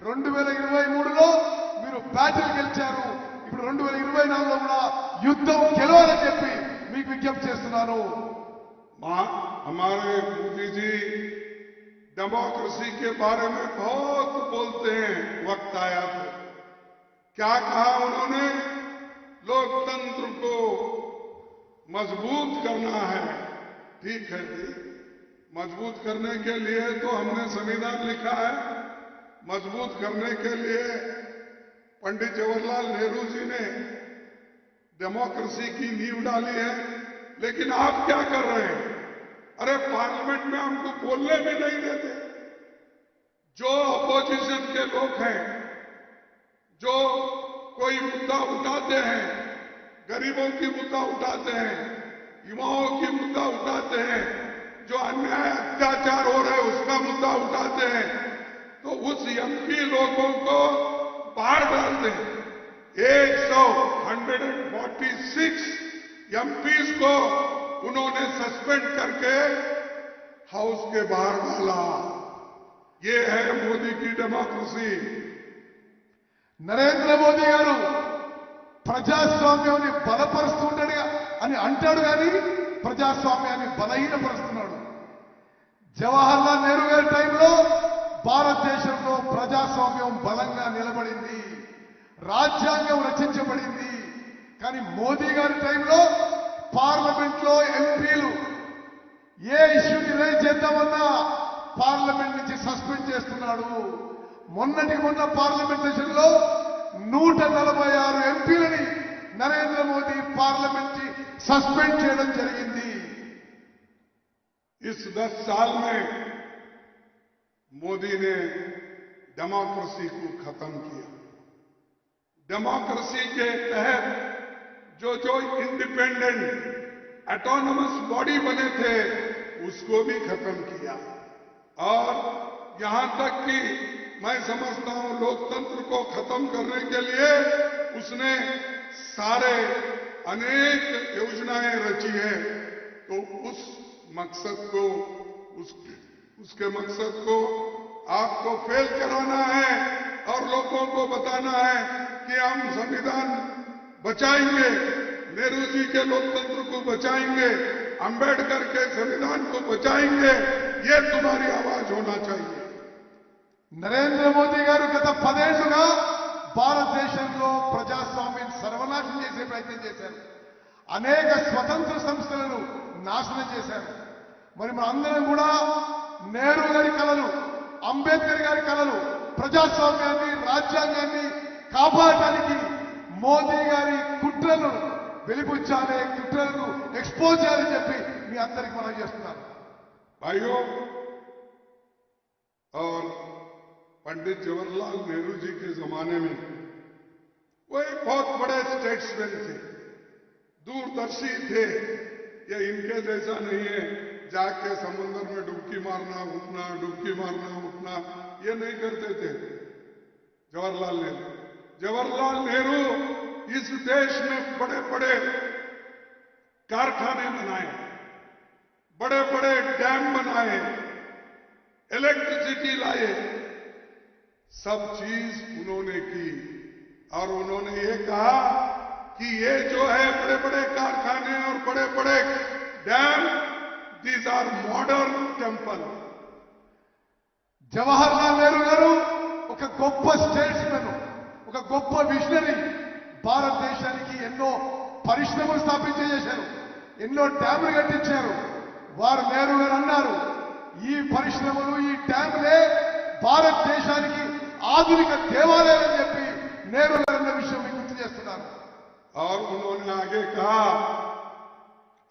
2023లో మీరు బ్యాటిల్ గెలిచారు, ఇప్పుడు 2024లో కూడా యుద్ధం గెలవాలని చెప్పి మీకు విజ్ఞప్తి చేస్తున్నాను. हमारे मोदी जी डेमोक्रेसी के बारे में बहुत बोलते हैं, वक्त आया तो क्या कहा उन्होंने? लोकतंत्र को मजबूत करना है. ठीक है जी, मजबूत करने के लिए तो हमने संविधान लिखा है. मजबूत करने के लिए पंडित जवाहरलाल नेहरू जी ने डेमोक्रेसी की नींव डाली है. लेकिन आप क्या कर रहे हैं? अरे पार्लियामेंट में हमको बोलने भी नहीं देते. जो अपोजिशन के लोग हैं, जो कोई मुद्दा उठाते हैं, गरीबों की मुद्दा उठाते हैं, युवाओं की मुद्दा उठाते हैं, जो अन्याय अत्याचार हो रहे हैं उसका मुद्दा उठाते हैं, तो उस एमपी लोगों को बाहर डालते हैं. 146 एमपीज को उन्होंने सस्पेंड करके हाउस के बाहर डाला. ये है मोदी की डेमोक्रेसी. నరేంద్ర మోదీ గారు ప్రజాస్వామ్యాన్ని బలపరుస్తుంటాడు అని అంటాడు, కానీ ప్రజాస్వామ్యాన్ని బలహీనపరుస్తున్నాడు. జవహర్లాల్ నెహ్రూ గారి టైంలో భారతదేశంలో ప్రజాస్వామ్యం బలంగా నిలబడింది, రాజ్యాంగం రచించబడింది. కానీ మోదీ గారి టైంలో పార్లమెంట్ లో ఎంపీలు ఏ ఇష్యూని రైజ్ చేద్దామన్నా పార్లమెంట్ నుంచి సస్పెండ్ చేస్తున్నాడు. మొన్నటికి మొన్న పార్లమెంట్ సెషన్ లో 146 ఎంపీలని నరేంద్ర మోదీ పార్లమెంట్ కి సస్పెండ్ చేయడం జరిగింది. इस 10 साल में मोदी ने डेमोक्रेसी को खत्म किया. डेमोक्रेसी के तहत जो इंडिपेंडेंट ऑटोनमस बॉडी बने थे उसको भी खत्म किया. और यहां तक कि मैं समझता हूं लोकतंत्र को खत्म करने के लिए उसने सारे अनेक योजनाएं रची है. तो उस मकसद को उसके मकसद को आपको फेल कराना है और लोगों को बताना है कि हम संविधान बचाएंगे, नेहरू जी के लोकतंत्र को बचाएंगे, अंबेडकर के संविधान को बचाएंगे. ये तुम्हारी आवाज होना चाहिए. నరేంద్ర మోదీ గారు గత 10 ఏళ్లుగా భారతదేశంలో ప్రజాస్వామ్యాన్ని సర్వనాశనం చేసే ప్రయత్నం చేశారు. అనేక స్వతంత్ర సంస్థలను నాశనం చేశారు. మరి మనందరం కూడా నెహ్రూ గారి కలలు, అంబేద్కర్ గారి కలలు, ప్రజాస్వామ్యాన్ని, రాజ్యాంగాన్ని కాపాడటానికి మోదీ గారి కుట్రలను వెలిబుచ్చాలి, కుట్రలను ఎక్స్పోజ్ చేయాలని చెప్పి మీ అందరికి మనం చేస్తున్నాను. भाइयों, और पंडित जवाहरलाल नेहरू जी के जमाने में वो एक बहुत बड़े स्टेट्समैन थे, दूरदर्शी थे. ये इनके जैसा नहीं है जाके समुद्र में डुबकी मारना उठना, डुबकी मारना उठना, ये नहीं करते थे जवाहरलाल नेहरू. जवाहरलाल नेहरू इस देश में बड़े बड़े कारखाने बनाए, बड़े बड़े डैम बनाए, इलेक्ट्रिसिटी लाए, सब चीज उन्होंने की। और उन्होंने ये कहा कि ये जो है बड़े बड़े कारखाने और बड़े बड़े dam, these are modern temple. Jawaharlal Nehru గారు ఒక గొప్ప స్టేట్స్మెన్, ఒక గొప్ప విజనరీ. భారతదేశానికి ఎన్నో పరిశ్రమలు స్థాపించేశారు, ఎన్నో డ్యాములు కట్టించారు. వారు నెహ్రూ గారు అన్నారు, ఈ పరిశ్రమలు, ఈ డ్యాములే భారతదేశానికి ఆధునిక దేవాలయాలు అని చెప్పి నెహ్రూ గారు అన్న విషయం మీకు గుర్తు చేస్తున్నారు. और उन्होंने आगे कहा,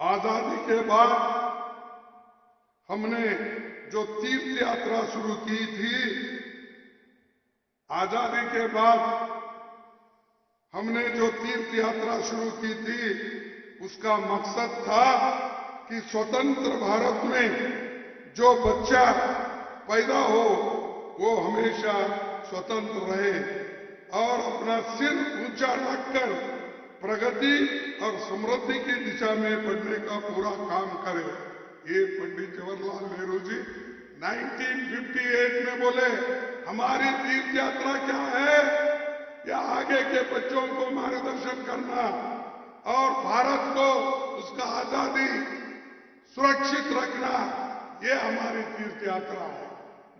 आजादी के बाद हमने जो तीर्थ यात्रा शुरू की थी, आजादी के बाद हमने जो तीर्थ यात्रा शुरू की थी, उसका मकसद था कि स्वतंत्र भारत में जो बच्चा पैदा हो वो हमेशा स्वतंत्र रहे और अपना सिर ऊंचा रखकर प्रगति और समृद्धि की दिशा में बढ़ने का पूरा काम करे। ये पंडित जवाहरलाल नेहरू जी 1958 में बोले, हमारी तीर्थ यात्रा क्या है? या आगे के बच्चों को मार्गदर्शन करना और भारत को उसका आजादी सुरक्षित रखना, ये हमारी तीर्थ यात्रा है।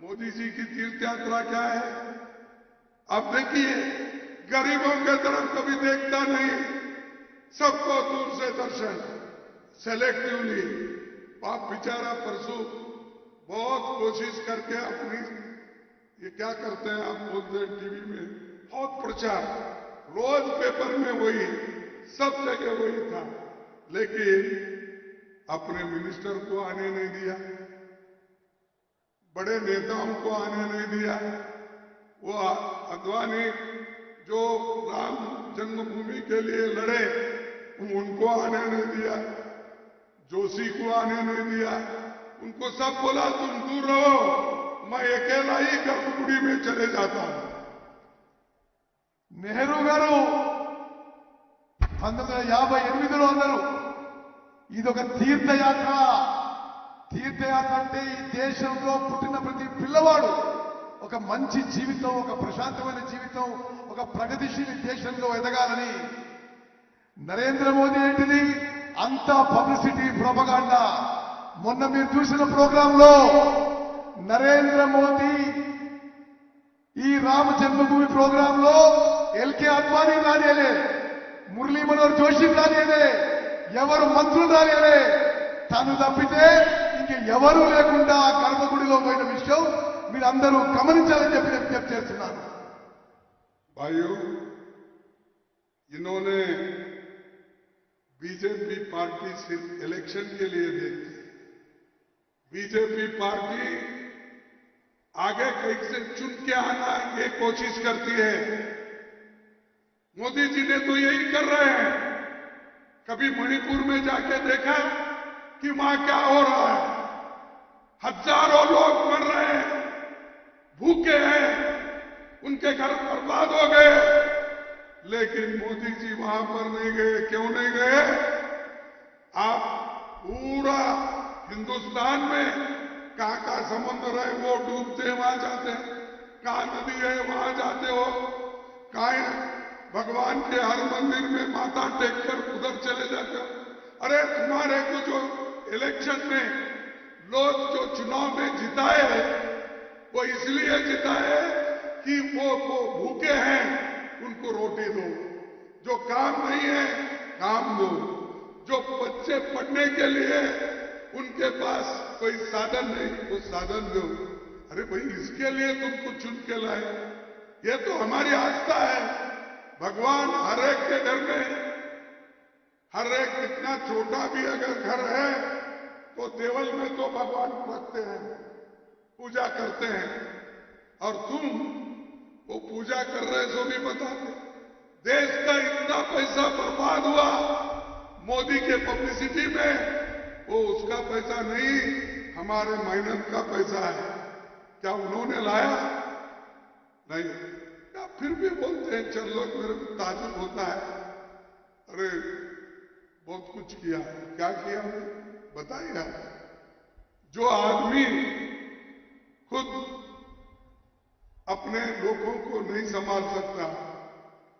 मोदी जी की तीर्थ यात्रा क्या है? अब देखिए, गरीबों के तरफ कभी देखता नहीं, सबको दूर से दर्शन, सेलेक्टिवली। बाप बेचारा परसों बहुत कोशिश करके अपनी, ये क्या करते हैं आप बोलते हैं टीवी में, बहुत प्रचार, रोज पेपर में वही, सब जगह वही था, लेकिन अपने मिनिस्टर को आने नहीं दिया, बड़े नेताओं को आने नहीं दिया। वो अद्वानी जो राम जन्मभूमि के लिए लड़े, उनको आने नहीं दिया, जोशी को आने नहीं दिया, उनको सब बोला तुम दूर रहो, मैं अकेला ही गर्भगुड़ी में चले जाता हूं। నెహ్రూ గారు 1958లో అన్నారు, ఇదొక తీర్థయాత్ర. తీర్థయాత్ర అంటే ఈ దేశంలో పుట్టిన ప్రతి పిల్లవాడు ఒక మంచి జీవితం, ఒక ప్రశాంతమైన జీవితం, ఒక ప్రగతిశీలి దేశంలో ఎదగాలని. నరేంద్ర మోదీ ఏంటిది? అంతా పబ్లిసిటీ, ప్రొపగాండా. మొన్న మీరు చూసిన ప్రోగ్రాంలో నరేంద్ర మోదీ ఈ రామ జన్మభూమి ప్రోగ్రాంలో ఎల్కే అద్వానీ రానియలే, మురళీ మనోహర్ జోషి రానియలే, ఎవరు మంత్రులు రానియలే. తను తప్పితే ఇంక ఎవరూ లేకుండా గర్భగుడిలో పోయిన విషయం మీరందరూ గమనించాలని చెప్పి నేను విజ్ఞప్తి చేస్తున్నాను. भाइयों, इन्होंने बीजेपी पार्टी सिर्फ इलेक्शन के लिए देखती है। बीजेपी पार्टी आगे कहीं से चुन के आना ये कोशिश करती है। मोदी जी ने तो यही कर रहे हैं। कभी मणिपुर में जाके देखा कि वहां क्या हो रहा है? हजारों लोग मर रहे हैं, भूखे हैं, उनके घर बर्बाद हो गए, लेकिन मोदी जी वहां पर नहीं गए। क्यों नहीं गए? आप पूरा हिंदुस्तान में कहां समुद्र है वो डूबते हैं वहां जाते हैं, कहां नदी है वहां जाते हो, कहां भगवान के हर मंदिर में माथा टेक कर उधर चले जाते हो। अरे तुम्हारे को जो इलेक्शन में लोग जो चुनाव में जिताए वो इसलिए जिताए कि वो भूखे हैं उनको रोटी दो, जो काम नहीं है काम दो, जो बच्चे पढ़ने के लिए उनके पास कोई साधन नहीं वो साधन दो। अरे भाई, इसके लिए तुमको चुन के लाए। ये तो हमारी आस्था है। भगवान हर एक के घर में, हर एक कितना छोटा भी अगर घर है तो देवल में तो भगवान रखते हैं, पूजा करते हैं, और तुम वो पूजा कर रहे सो भी बताते। देश का इतना पैसा बर्बाद हुआ मोदी के पब्लिसिटी में, वो उसका पैसा नहीं, हमारे मेहनत का पैसा है। क्या उन्होंने लाया? नहीं। क्या फिर भी बोलते हैं चल लोग, मेरे को ताजुब होता है। अरे बहुत कुछ किया, क्या किया बताइए आप। जो आदमी खुद अपने लोगों को नहीं संभाल सकता,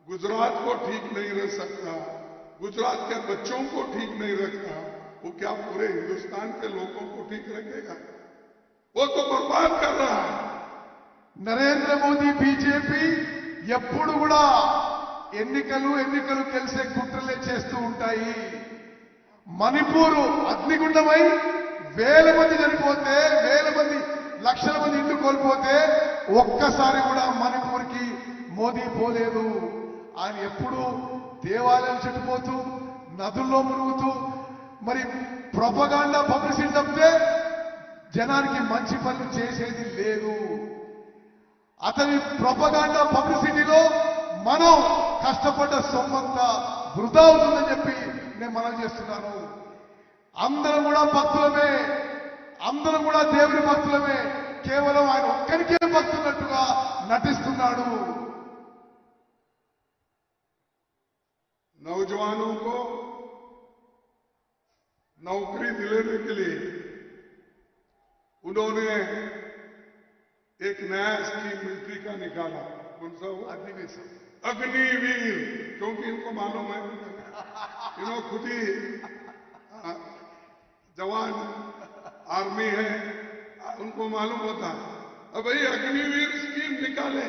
गुजरात को ठीक नहीं रख सकता, गुजरात के बच्चों को ठीक नहीं रखता, वो क्या पूरे हिंदुस्तान के लोगों को ठीक रखेगा? वो तो बर्बाद कर रहा है। నరేంద్ర మోదీ బీజేపీ ఎప్పుడు కూడా ఎన్నికలు గెలిసే కుట్రలే చేస్తూ ఉంటాయి. మణిపూర్ అగ్నిగుండమై వేల మంది చనిపోతే, వేల మంది లక్షల మంది ఇల్లు కోల్పోతే ఒక్కసారి కూడా మణిపూర్కి మోదీ పోలేదు. ఆయన ఎప్పుడు దేవాలయాలు చుట్టుపోతూ, నదుల్లో మునుగుతూ, మరి ప్రొపగాండా పబ్లిసిటీ తప్పితే జనానికి మంచి పనులు చేసేది లేదు. అతని ప్రొపగాండా పబ్లిసిటీలో మనం కష్టపడ్డ సొమ్మంతా వృధా అవుతుందని చెప్పి నేను మనం చేస్తున్నాను. అందరం కూడా భక్తులమే, అందరం కూడా దేవుని భక్తులమే, కేవలం ఆయన ఒక్కరికే భక్తున్నట్టుగా నటిస్తున్నాడు. नौजवानों को नौकरी दिलाने के लिए उन्होंने एक नया स्कीम मिलिट्री का निकाला। कौन सा वो? अग्निवीर। क्योंकि इनको मालूम है, इन्होंने खुद ही जवान आर्मी है, उनको मालूम होता है। अब भाई अग्निवीर स्कीम निकाले,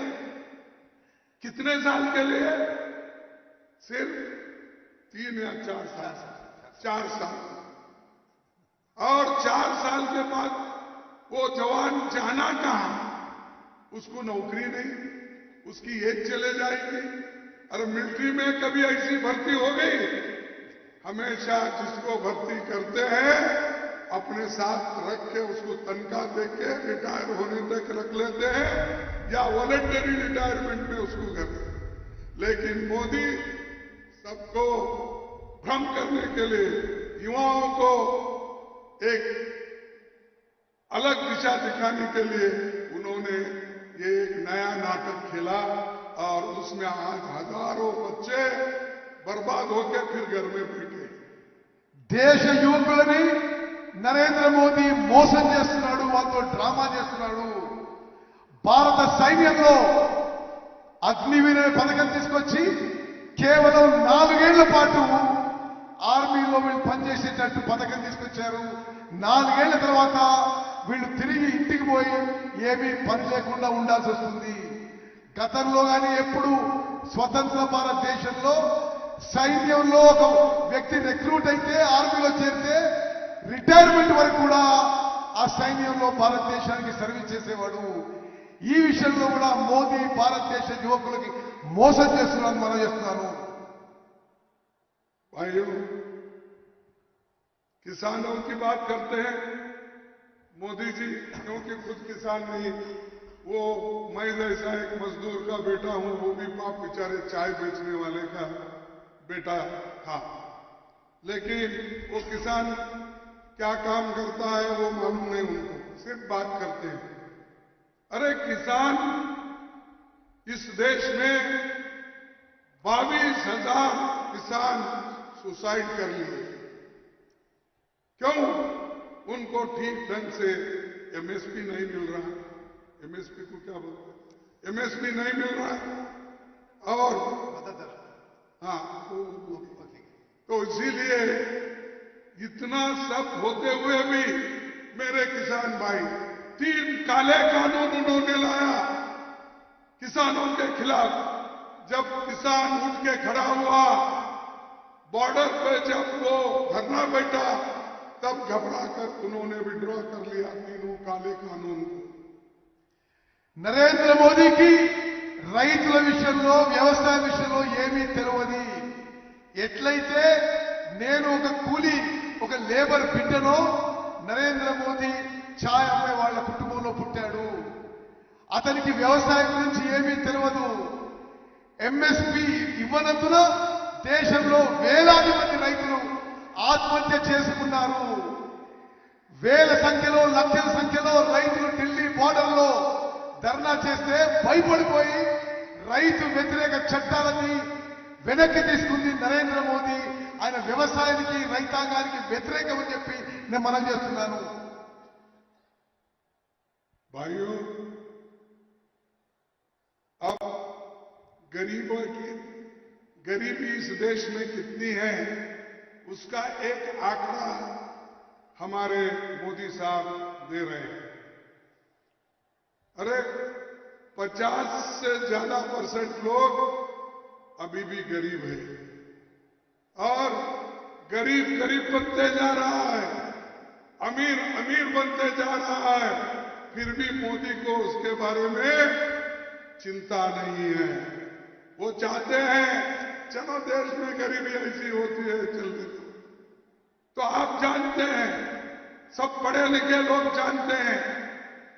कितने साल के लिए? सिर्फ 3 या 4 साल, 4 साल। और 4 साल के बाद वो जवान जाना कहां? उसको नौकरी नहीं, उसकी एज चले जाएगी। अरे मिलिट्री में कभी ऐसी भर्ती हो गई? हमेशा जिसको भर्ती करते हैं अपने साथ रख के उसको तनख्वाह दे के रिटायर होने तक रख लेते हैं, या वॉलंटरी रिटायरमेंट में उसको करते हैं। लेकिन मोदी सबको भ्रम करने के लिए, युवाओं को एक अलग दिशा दिखाने के लिए उन्होंने ये एक नया नाटक खेला, और उसमें आज हजारों बच्चे बर्बाद होकर फिर घर में बैठे। దేశ యువకులని నరేంద్ర మోదీ మోసం చేస్తున్నాడు, వాళ్ళతో డ్రామా చేస్తున్నాడు. భారత సైన్యంలో అగ్నివీర పథకం తీసుకొచ్చి కేవలం 4 ఏళ్ల పాటు ఆర్మీలో వీళ్ళు పనిచేసేటట్టు పథకం తీసుకొచ్చారు. 4 ఏళ్ల తర్వాత వీళ్ళు తిరిగి ఇంటికి పోయి ఏమీ పని లేకుండా ఉండాల్సి వస్తుంది. గతంలో కానీ ఎప్పుడు స్వతంత్ర భారతదేశంలో సైన్యంలో ఒక వ్యక్తి రిక్రూట్ అయితే, ఆర్మీలో చేరితే రిటైర్మెంట్ వరకు కూడా ఆ సైన్యంలో భారతదేశానికి సర్వీస్ చేసేవాడు. ఈ విషయంలో కూడా మోదీ భారతదేశ యువకులకి మోసం చేస్తున్నారని మనం చేస్తున్నాను. भाइयों, किसानों की बात करते हैं मोदी जी, क्योंकि खुद किसान नहीं, वो मैं जैसा एक मजदूर का बेटा हूं, वो भी बाप बेचारे चाय बेचने वाले का बेटा था। लेकिन वो किसान क्या काम करता है वो मालूम नहीं उनको, सिर्फ बात करते हैं। अरे किसान, इस देश में 22,000 किसान सुसाइड कर लिए। क्यों? उनको ठीक ढंग से एमएसपी नहीं मिल रहा। एमएसपी को क्या बोलते हैं? एमएसपी नहीं मिल रहा, और हाँ, तो इसीलिए इतना सब होते हुए भी मेरे किसान भाई 3 काले कानून उन्होंने लाया किसानों के खिलाफ। जब किसान उठ के खड़ा हुआ, बॉर्डर पे जब वो धरना बैठा, तब घबरा कर उन्होंने विड्रॉ कर लिया 3 काले कानून को। నరేంద్ర మోదీకి రైతుల విషయంలో, వ్యవసాయ విషయంలో ఏమీ తెలియదు. ఎట్లయితే నేను ఒక కూలీ, ఒక లేబర్ బిడ్డనో, నరేంద్ర మోదీ ఛాయ్ అమ్మే వాళ్ళ కుటుంబంలో పుట్టాడు. అతనికి వ్యవసాయం గురించి ఏమీ తెలియదు. ఎంఎస్పీ ఇవ్వనందున దేశంలో వేలాది మంది రైతులు ఆత్మహత్య చేసుకున్నారు. వేల సంఖ్యలో, లక్షల సంఖ్యలో రైతులు ఢిల్లీ బోర్డర్లో ధర్నా చేస్తే భయపడిపోయి రైతు వ్యతిరేక చట్టాలని వెనక్కి తీసుకుంది నరేంద్ర మోదీ. ఆయన వ్యవసాయానికి రైతాంగానికి వ్యతిరేకమని చెప్పి నేను మనం చేస్తున్నాను. भाइयों, अब गरीबों की गरीबी इस देश में कितनी है उसका एक आंकड़ा हमारे मोदी साहब दे रहे हैं. अरे 50 से ज्यादा % लोग अभी भी गरीब हैं और गरीब गरीब बनते जा रहा है, अमीर अमीर बनते जा रहा है. फिर भी मोदी को उसके बारे में चिंता नहीं है. वो चाहते हैं चलो देश में गरीबी ऐसी होती है चलती. तो आप जानते हैं, सब पढ़े लिखे लोग जानते हैं,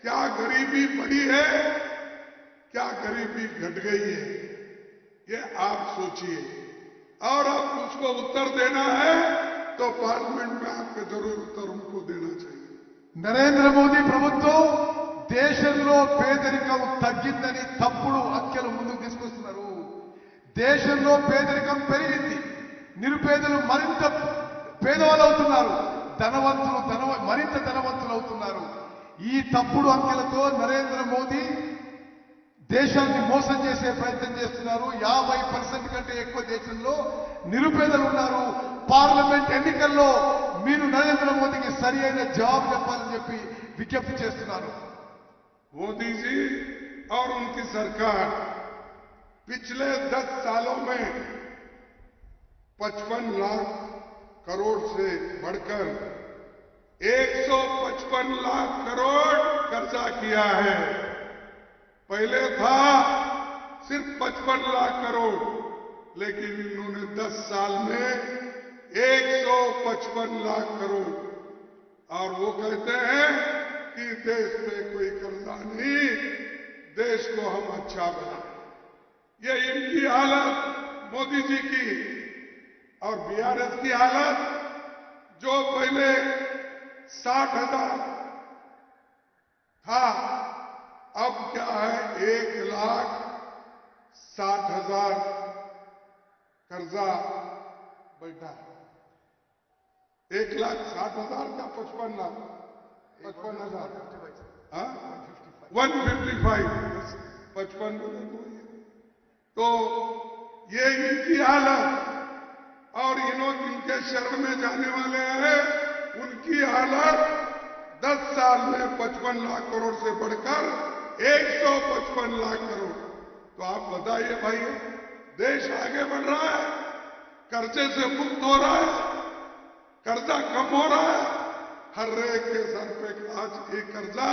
क्या गरीबी बढ़ी है, क्या गरीबी घट गई है, ये आप सोचिए. और अब उसको उत्तर देना है तो पार्लियामेंट में आपको जरूर उत्तर उनको देना चाहिए. నరేంద్ర మోదీ ప్రభుత్వం దేశంలో పేదరికం తగ్గిందని తప్పుడు అంకెలు ముందుకు తీసుకొస్తున్నారు. దేశంలో పేదరికం పెరిగింది, నిరుపేదలు మరింత పేదవాళ్ళు అవుతున్నారు, ధనవంతులు మరింత ధనవంతులు అవుతున్నారు. ఈ తప్పుడు అంకెలతో నరేంద్ర మోదీ దేశాన్ని మోసం చేసే ప్రయత్నం చేస్తున్నారు. 50% కంటే ఎక్కువ దేశంలో నిరుపేదలు ఉన్నారు. పార్లమెంట్ ఎన్నికల్లో మీరు నరేంద్ర మోదీకి సరి అయిన జవాబు చెప్పాలని చెప్పి విజ్ఞప్తి చేస్తున్నారు. मोदी जी और उनकी सरकार पिछले 10 सालों में 55 लाख करोड़ से बढ़कर 155 लाख करोड़ कर्जा किया है. पहले था सिर्फ 55 लाख करोड़, लेकिन इन्होंने 10 साल में 155 लाख करोड़. और वो कहते हैं कि देश पे कोई कर्जा नहीं, देश को हम अच्छा बनाए. ये इनकी हालत मोदी जी की और बीआरएस की हालत, जो पहले 60,000 था अब क्या है 1,60,000 कर्जा बैठा है. 1,60,000 का 55 लाख 55,000 155 55 तो ये इनकी हालत. और इनके शरण में जाने वाले हैं उनकी हालत 10 साल में 55 लाख करोड़ से बढ़कर 155 लाख करोड़. तो आप बताइए भाई, देश आगे बढ़ रहा है, कर्जे से मुक्त हो रहा है, कर्जा कम हो रहा है. हर एक के सर पे आज एक कर्जा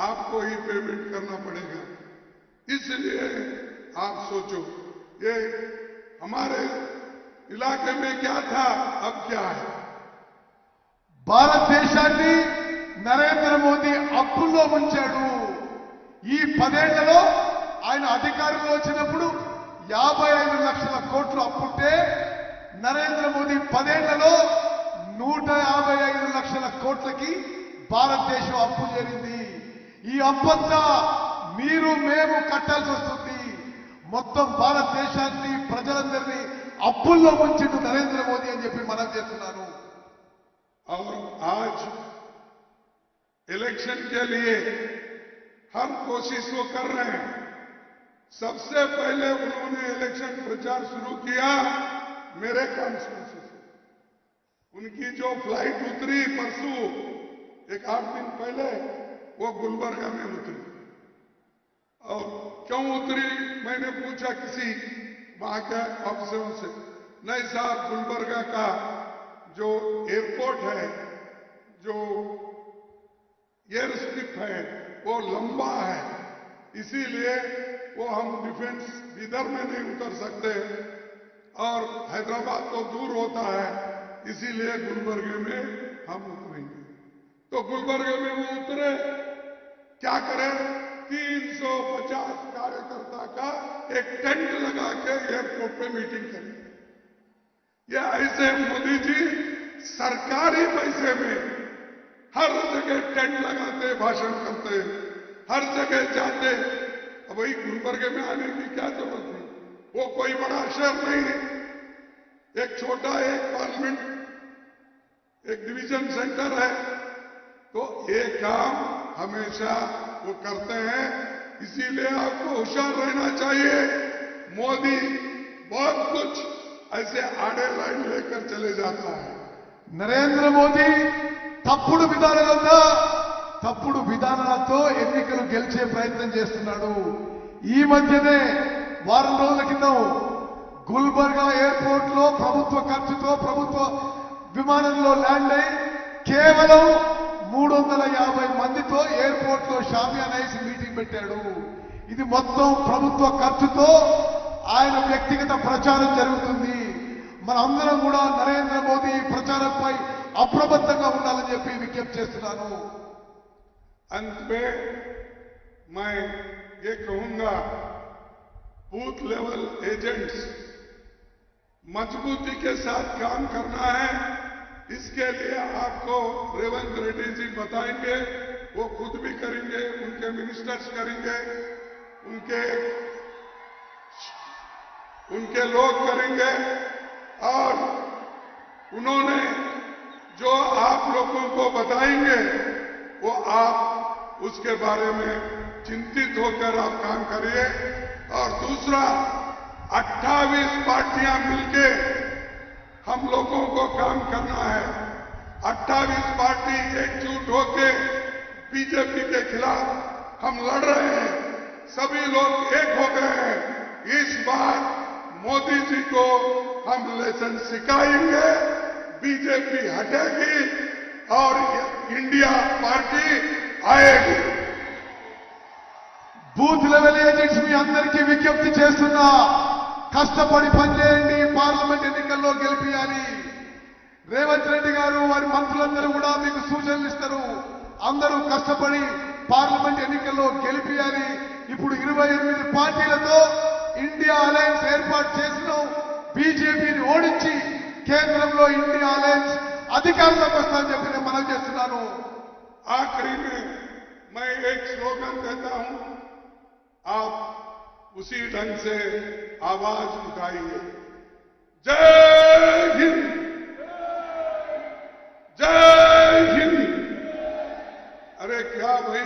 आपको ही पेमेंट करना पड़ेगा. इसलिए आप सोचो, ये हमारे इलाके में क्या था, अब क्या है. భారతదేశాన్ని నరేంద్ర మోదీ అప్పుల్లో ముంచాడు. ఈ 10 ఏళ్లలో ఆయన అధికారంలో వచ్చినప్పుడు 55 లక్షల కోట్లు అప్పుంటే నరేంద్ర మోదీ 10 ఏళ్లలో 155 లక్షల కోట్లకి భారతదేశం అప్పు చేరింది. ఈ అప్పంతా మీరు మేము కట్టాల్సి వస్తుంది. మొత్తం భారతదేశాన్ని ప్రజలందరినీ అప్పుల్లో ముంచిండు నరేంద్ర మోదీ అని చెప్పి మనం చేస్తున్నాను. और आज इलेक्शन के लिए हर कोशिश वो कर रहे हैं. सबसे पहले उन्होंने इलेक्शन प्रचार शुरू किया मेरे कॉन्स्टिट्यूंसी से. उनकी जो फ्लाइट उतरी परसों 8 दिन पहले, वो गुलबर्गा में उतरी. और क्यों उतरी मैंने पूछा किसी वहां के अफसरों से. नहीं साहब, गुलबर्गा का जो एयरपोर्ट है, जो एयर स्ट्रिप है, वो लंबा है, इसीलिए वो हम डिफेंस इधर में नहीं उतर सकते और हैदराबाद तो दूर होता है, इसीलिए गुलबर्गे में हम उतरेंगे. तो गुलबर्गे में वो उतरे, क्या करें, 350 कार्यकर्ता का एक टेंट लगा के एयरपोर्ट पे मीटिंग करें. ये ऐसे मोदी जी सरकारी पैसे में हर जगह टेंट लगाते, भाषण करते, हर जगह जाते अब वही गुलबर्गे में आने की क्या जरूरत थी? वो कोई बड़ा शहर नहीं है, एक छोटा एक पार्लियामेंट, एक डिवीजन सेंटर है। तो ये काम हमेशा वो करते हैं, इसीलिए आपको होशियार रहना चाहिए। मोदी बहुत कुछ ऐसे आड़े लाइन लेकर चले जाता है। నరేంద్ర మోదీ తప్పుడు విధానాలతో ఎన్నికలు గెలిచే ప్రయత్నం చేస్తున్నాడు. ఈ మధ్యనే వారం రోజుల క్రితం గుల్బర్గా ఎయిర్పోర్ట్ లో ప్రభుత్వ ఖర్చుతో ప్రభుత్వ విమానంలో ల్యాండ్ అయి కేవలం 350 మందితో ఎయిర్పోర్ట్ లో షామియానా వేసి మీటింగ్ పెట్టాడు. ఇది మొత్తం ప్రభుత్వ ఖర్చుతో ఆయన వ్యక్తిగత ప్రచారం జరుగుతుంది. మనందరం కూడా నరేంద్ర మోదీ ప్రచారంపై అప్రమత్తంగా ఉండాలని చెప్పి విజ్ఞప్తి చేస్తున్నాను. अंत में मैं ये कहूंगा, बूथ लेवल एजेंट्स मजबूती के साथ काम करना है। इसके लिए आपको रेवंत रेड्डी जी बताएंगे, वो खुद भी करेंगे, उनके मिनिस्टर्स करेंगे, उनके लोग करेंगे। और उन्होंने जो आप लोगों को बताएंगे वो आप उसके बारे में चिंतित होकर आप काम करिए। और दूसरा, 28 पार्टियां मिलके हम लोगों को काम करना है। 28 पार्टी एकजुट होके बीजेपी के खिलाफ हम लड़ रहे हैं, सभी लोग एक हो गए हैं। इस बार मोदी जी को हम लेसन सिखाएंगे, बीजेपी हटेगी और इंडिया पार्टी आएगी। బూత్ లెవెల్ ఏజెంట్స్ మీ అందరికీ విజ్ఞప్తి చేస్తున్నా, కష్టపడి పనిచేయండి, పార్లమెంట్ ఎన్నికల్లో గెలిపియాలి. రేవంత్ రెడ్డి గారు వారి మంత్రులందరూ కూడా మీకు సూచనలు ఇస్తారు. అందరూ కష్టపడి పార్లమెంట్ ఎన్నికల్లో గెలిపియాలి. ఇప్పుడు 28 పార్టీలతో ఇండియా అలయన్స్ ఏర్పాటు చేసినాం. బీజేపీని ఓడించి కేంద్రంలో ఇండియా అలయన్స్ అధికారంలోకి వస్తామని చెప్పి నేను మనవి చేస్తున్నాను. आखिरी में मैं एक स्लोगन देता हूं, आप उसी ढंग से आवाज उठाइए। जय हिंद, जय हिंद। अरे क्या भाई,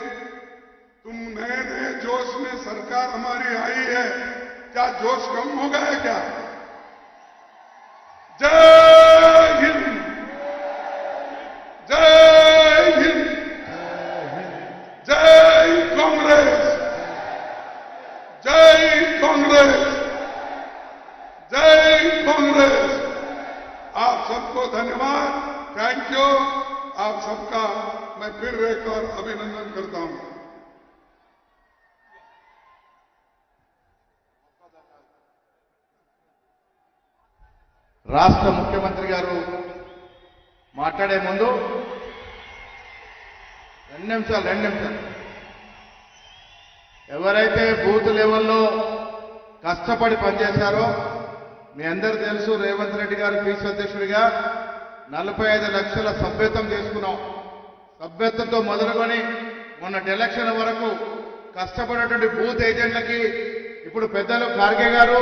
तुम नए नए जोश में सरकार हमारी आई है, क्या जोश कम हो गया क्या? जय हिंद, जय हिंद, जय कांग्रेस, जय कांग्रेस, जय कांग्रेस। आप सबको धन्यवाद, थैंक यू। आप सबका मैं फिर एक और अभिनंदन करता हूं। రాష్ట్ర ముఖ్యమంత్రి గారు మాట్లాడే ముందు 2 నిమిషాలు ఎవరైతే బూత్ లెవెల్లో కష్టపడి పనిచేశారో మీ అందరూ తెలుసు, రేవంత్ రెడ్డి గారు పీసీ అధ్యక్షుడిగా 45 లక్షల సభ్యత్వం చేసుకున్నాం. సభ్యత్వంతో మొదలుకొని మొన్నటి ఎలక్షన్ వరకు కష్టపడినటువంటి బూత్ ఏజెంట్లకి ఇప్పుడు పెద్దలు ఖార్గే గారు,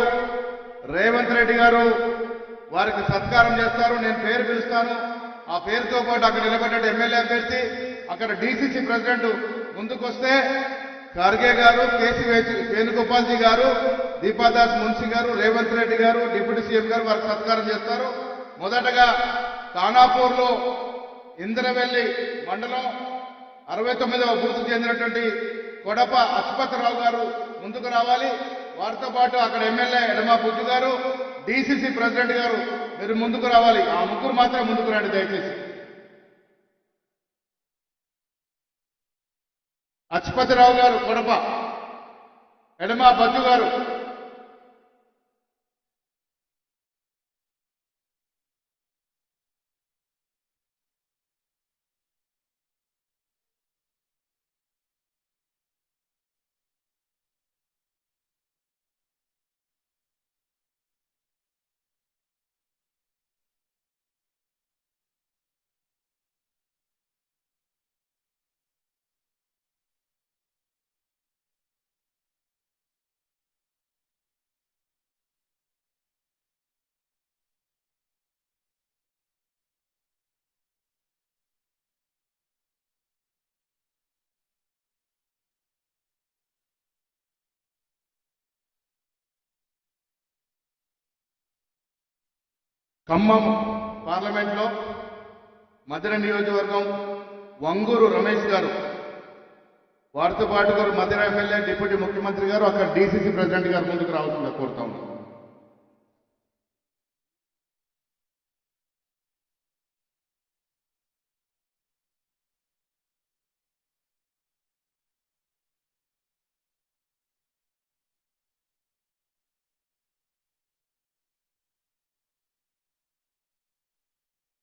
రేవంత్ రెడ్డి గారు వారికి సత్కారం చేస్తారు. నేను పేరు పిలుస్తాను. ఆ పేరుతో పాటు అక్కడ నిలబడ్డ ఎమ్మెల్యే అభ్యర్థి, అక్కడ డీసీసీ ప్రెసిడెంట్ ముందుకొస్తే ఖార్గే గారు, కేసీ వేణుగోపాల్జీ గారు, దీపాదాస్ మున్షి గారు, రేవంత్ రెడ్డి గారు, డిప్యూటీ సీఎం గారు వారికి సత్కారం చేస్తారు. మొదటగా ఖానాపూర్లో ఇంద్రవెల్లి మండలం 69వ బూత్ చెందినటువంటి కొడప అశ్వత్థరావు గారు ముందుకు రావాలి. వారితో పాటు అక్కడ ఎమ్మెల్యే ఎడమా బుజ్జు గారు, డీసీసీ ప్రెసిడెంట్ గారు మీరు ముందుకు రావాలి. ఆ ముగ్గురు మాత్రం ముందుకు రండి దయచేసి. అశ్వత్థరావు గారు కొడప, ఎడమా బజ్జు గారు, ఖమ్మం పార్లమెంట్లో మధిర నియోజకవర్గం వంగూరు రమేష్ గారు, వారితో పాటు గారు మధిర ఎమ్మెల్యే డిప్యూటీ ముఖ్యమంత్రి గారు, అక్కడ డీసీసీ ప్రెసిడెంట్ గారు ముందుకు రావాల్సిందిగా కోరుతా ఉన్నాం.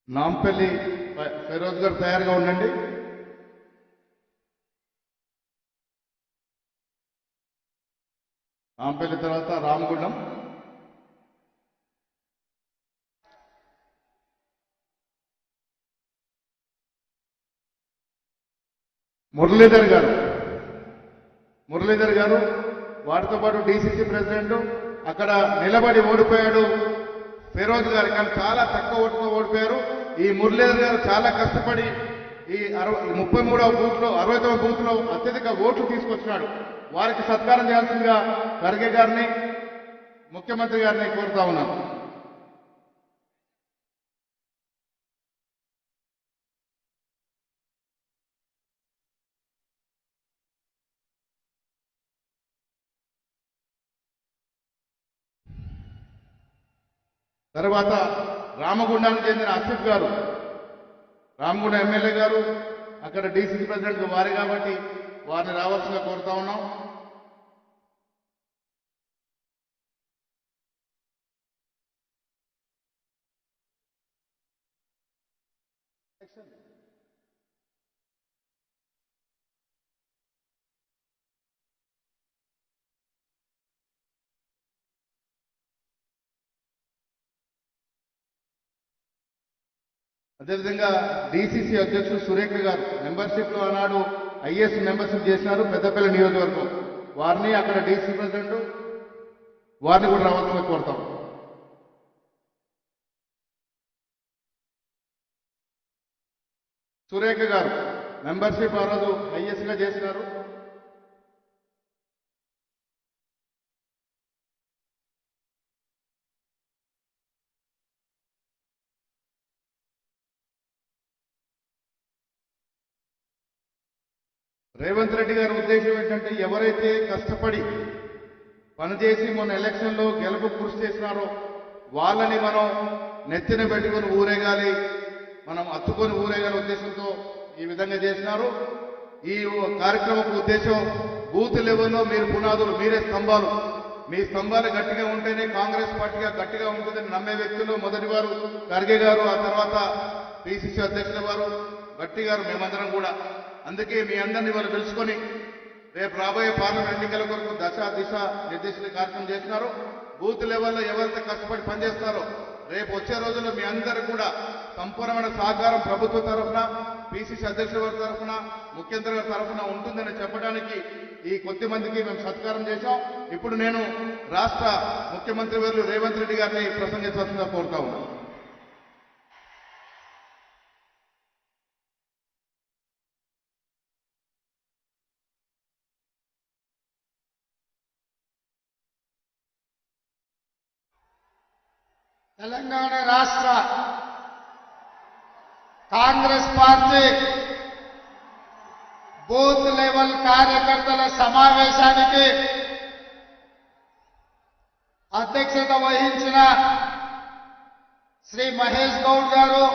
నాంపల్లి ఫెరోజ్ గారు తయారుగా ఉండండి. నాంపల్లి తర్వాత రామగుండం, మురళీధర్ గారు వారితో పాటు డీసీసీ ప్రెసిడెంట్, అక్కడ నిలబడి ఓడిపోయాడు ఫెరోజ్ గారు, కానీ చాలా తక్కువ ఓటుతో ఓడిపోయారు. ఈ మురళీధర్ గారు చాలా కష్టపడి ఈ 33వ బూత్లో 69వ బూత్లో అత్యధిక ఓట్లు తీసుకొచ్చినాడు. వారికి సత్కారం చేయాల్సిందిగా ఖర్గే గారిని ముఖ్యమంత్రి గారిని కోరుతా ఉన్నాను. తర్వాత రామగుండానికి చెందిన అసిఫ్ గారు, రామగుండం ఎమ్మెల్యే గారు, అక్కడ డీసీసీ ప్రెసిడెంట్ వారే కాబట్టి వారిని రావాల్సిందిగా కోరుతా ఉన్నాం. అదేవిధంగా డీసీసీ అధ్యక్షుడు సురేఖ గారు మెంబర్షిప్ లో ఆనాడు ఐఏఎస్ మెంబర్షిప్ చేసినారు పెద్దపల్లి నియోజకవర్గం, వారిని అక్కడ డీసీ ప్రెసిడెంట్ వారిని కూడా రావాల్సిందిగా కోరుతాం. సురేఖ గారు మెంబర్షిప్ ఆ రోజు ఐఏఎస్ గా చేసినారు. రేవంత్ రెడ్డి గారి ఉద్దేశం ఏంటంటే ఎవరైతే కష్టపడి పనిచేసి మొన్న ఎలక్షన్లో గెలుపు కృషి చేసినారో వాళ్ళని మనం నెత్తిన పెట్టుకుని ఊరేగాలి, మనం అత్తుకొని ఊరేగాలి ఉద్దేశంతో ఈ విధంగా చేసినారు. ఈ కార్యక్రమం ఉద్దేశం బూత్ లెవెల్లో మీరు పునాదులు, మీరే స్తంభాలు, మీ స్తంభాలు గట్టిగా ఉంటేనే కాంగ్రెస్ పార్టీగా గట్టిగా ఉంటుందని నమ్మే వ్యక్తులు మొదటి వారు ఖర్గే గారు, ఆ తర్వాత పిసిసి అధ్యక్షుల వారు గట్టి గారు, మేమందరం కూడా. అందుకే మీ అందరినీ వాళ్ళు తెలుసుకొని రేపు రాబోయే పార్లమెంట్ ఎన్నికల కొరకు దశ దిశ నిర్దేశిత కార్యక్రమం చేస్తున్నారు. బూత్ లెవెల్లో ఎవరైతే కష్టపడి పనిచేస్తారో రేపు వచ్చే రోజుల్లో మీ అందరూ కూడా సంపూర్ణమైన సహకారం ప్రభుత్వ తరఫున, పిసిసి అధ్యక్షుల వారి తరఫున, ముఖ్యమంత్రి గారి తరఫున ఉంటుందని చెప్పడానికి ఈ కొద్ది మందికి మేము సత్కారం చేశాం. ఇప్పుడు నేను రాష్ట్ర ముఖ్యమంత్రి వర్యులు రేవంత్ రెడ్డి గారిని ప్రసంగించాల్సిందిగా కోరుతా ఉన్నాను. తెలంగాణ రాష్ట్ర కాంగ్రెస్ పార్టీ బూత్ లెవెల్ కార్యకర్తల సమావేశానికి అధ్యక్షత వహించిన శ్రీ మహేష్ గౌడ్ గారు,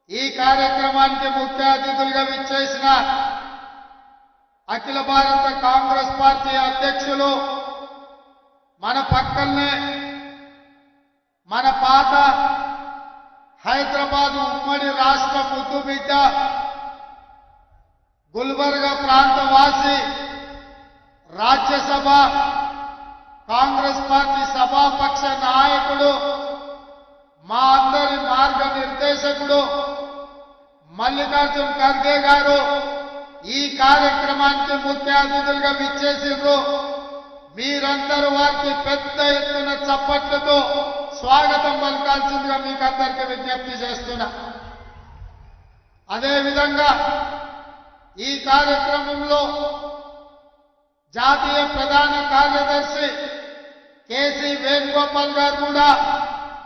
ఈ కార్యక్రమానికి ముఖ్య అతిథులుగా విచ్చేసిన అఖిల భారత కాంగ్రెస్ పార్టీ అధ్యక్షులు, మన పక్కనే మన పాత హైదరాబాద్ ఉమ్మడి రాష్ట్ర ముద్దుబిడ్డ, గుల్బర్గా ప్రాంతవాసి, రాజ్యసభ కాంగ్రెస్ పార్టీ సభాపక్ష నాయకుడు, మా అందరి మార్గనిర్దేశకుడు మల్లికార్జున్ ఖర్గే గారు ఈ కార్యక్రమానికి ముఖ్య అతిథులుగా విచ్చేసిండ్రు. మీరందరూ వారికి పెద్ద ఎత్తున చప్పట్లతో స్వాగతం పలకాల్సిందిగా మీకు అందరికీ విజ్ఞప్తి చేస్తున్నా. అదేవిధంగా ఈ కార్యక్రమంలో జాతీయ ప్రధాన కార్యదర్శి కేసీ వేణుగోపాల్ గారు కూడా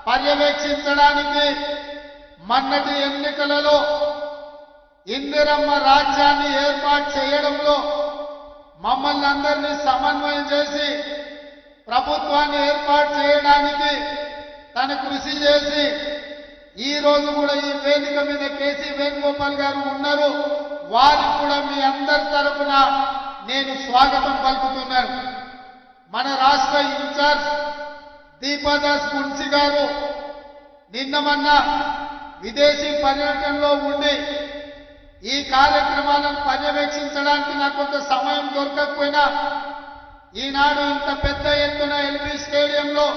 పర్యవేక్షించడానికి మొన్నటి ఎన్నికలలో ఇందిరమ్మ రాజ్యాన్ని ఏర్పాటు చేయడంలో మమ్మల్ని అందరినీ సమన్వయం చేసి ప్రభుత్వాన్ని ఏర్పాటు చేయడానికి తన కృషి చేసి ఈ రోజు కూడా ఈ వేదిక మీద కేసీ వేణుగోపాల్ గారు ఉన్నారు. వారికి కూడా మీ అందరి తరఫున నేను స్వాగతం పలుకుతున్నాను. మన రాష్ట్ర ఇన్ఛార్జ్ దీపాదాస్ మున్సి గారు నిన్న మొన్న విదేశీ పర్యటనలో ఉండి ఈ కార్యక్రమాలను పర్యవేక్షించడానికి నాకు కొంత సమయం దొరకకపోయినా ఈనాడు ఇంత పెద్ద ఎత్తున ఎల్బీ స్టేడియంలో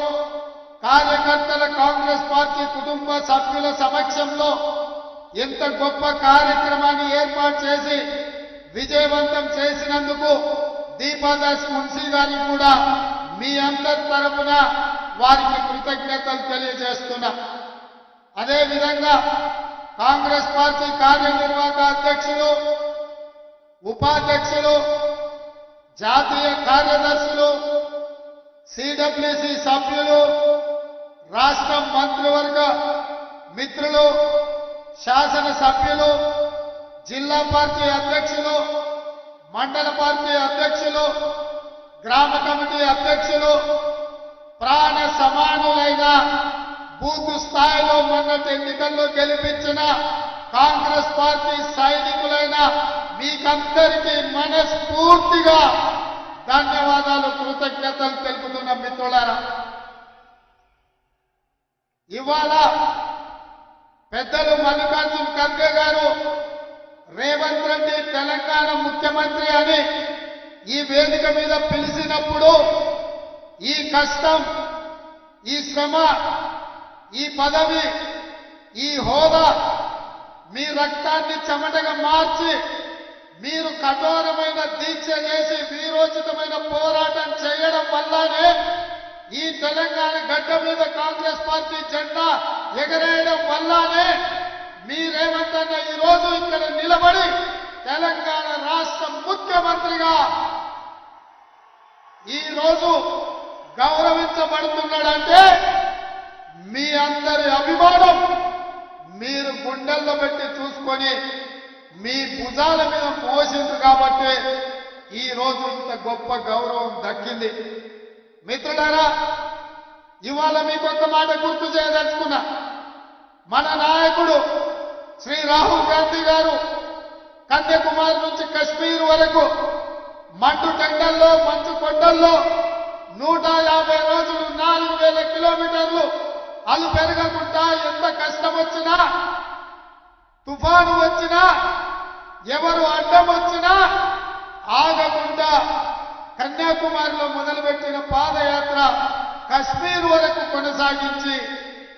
కార్యకర్తల కాంగ్రెస్ పార్టీ కుటుంబ సభ్యుల సమక్షంలో ఎంత గొప్ప కార్యక్రమాన్ని ఏర్పాటు చేసి విజయవంతం చేసినందుకు దీపాదాస్ మున్సి గారికి కూడా మీ అందరి తరఫున వారికి కృతజ్ఞతలు తెలియజేస్తున్నా. అదేవిధంగా కాంగ్రెస్ పార్టీ కార్యనిర్వాహక అధ్యక్షులు, ఉపాధ్యక్షులు, జాతీయ కార్యదర్శులు, సిడబ్ల్యూసి సభ్యులు, రాష్ట్ర మంత్రివర్గ మిత్రులు, శాసన సభ్యులు, జిల్లా పార్టీ అధ్యక్షులు, మండల పార్టీ అధ్యక్షులు, గ్రామ కమిటీ అధ్యక్షులు, ప్రాణ సమానులైన బూత్ స్థాయిలో మొన్నటి ఎన్నికల్లో గెలిపించిన కాంగ్రెస్ పార్టీ సైనికులైన మీకందరికీ మనస్ఫూర్తిగా ధన్యవాదాలు, కృతజ్ఞతలు తెలుపుతున్న మిత్రులారా, ఇవాళ పెద్దలు మల్లికార్జున్ ఖర్గే గారు రేవంత్ రెడ్డి తెలంగాణ ముఖ్యమంత్రి అని ఈ వేదిక మీద పిలిచినప్పుడు ఈ కష్టం, ఈ శ్రమ, ఈ పదవి, ఈ హోదా మీ రక్తాన్ని చెమటగా మార్చి మీరు కఠోరమైన దీక్ష చేసి వీరోచితమైన పోరాటం చేయడం వల్లనే ఈ తెలంగాణ గడ్డ మీద కాంగ్రెస్ పార్టీ జెండా ఎగరేయడం వల్లనే మీరేమంటన్న ఈ రోజు ఇక్కడ నిలబడి తెలంగాణ రాష్ట్ర ముఖ్యమంత్రిగా ఈ రోజు గౌరవించబడుతున్నాడంటే మీ అందరి అభిమానం మీరు గుండెల్లో పెట్టి చూసుకొని మీ భుజాల మీద మోసింది కాబట్టి ఈ రోజు ఇంత గొప్ప గౌరవం దక్కింది. మిత్రులారా, ఇవాళ మీకు ఒక మాట గుర్తు చేయదలుచుకున్నా. మన నాయకుడు శ్రీ రాహుల్ గాంధీ గారు కన్యాకుమారి నుంచి కశ్మీర్ వరకు మండు టెండల్లో, మంచు కొండల్లో 150 రోజులు 4000 కిలోమీటర్లు అలు పెరగకుండా ఎంత కష్టం వచ్చినా, తుఫాను వచ్చినా, ఎవరు అడ్డం వచ్చినా ఆగకుండా కన్యాకుమారిలో మొదలుపెట్టిన పాదయాత్ర కశ్మీర్ వరకు కొనసాగించి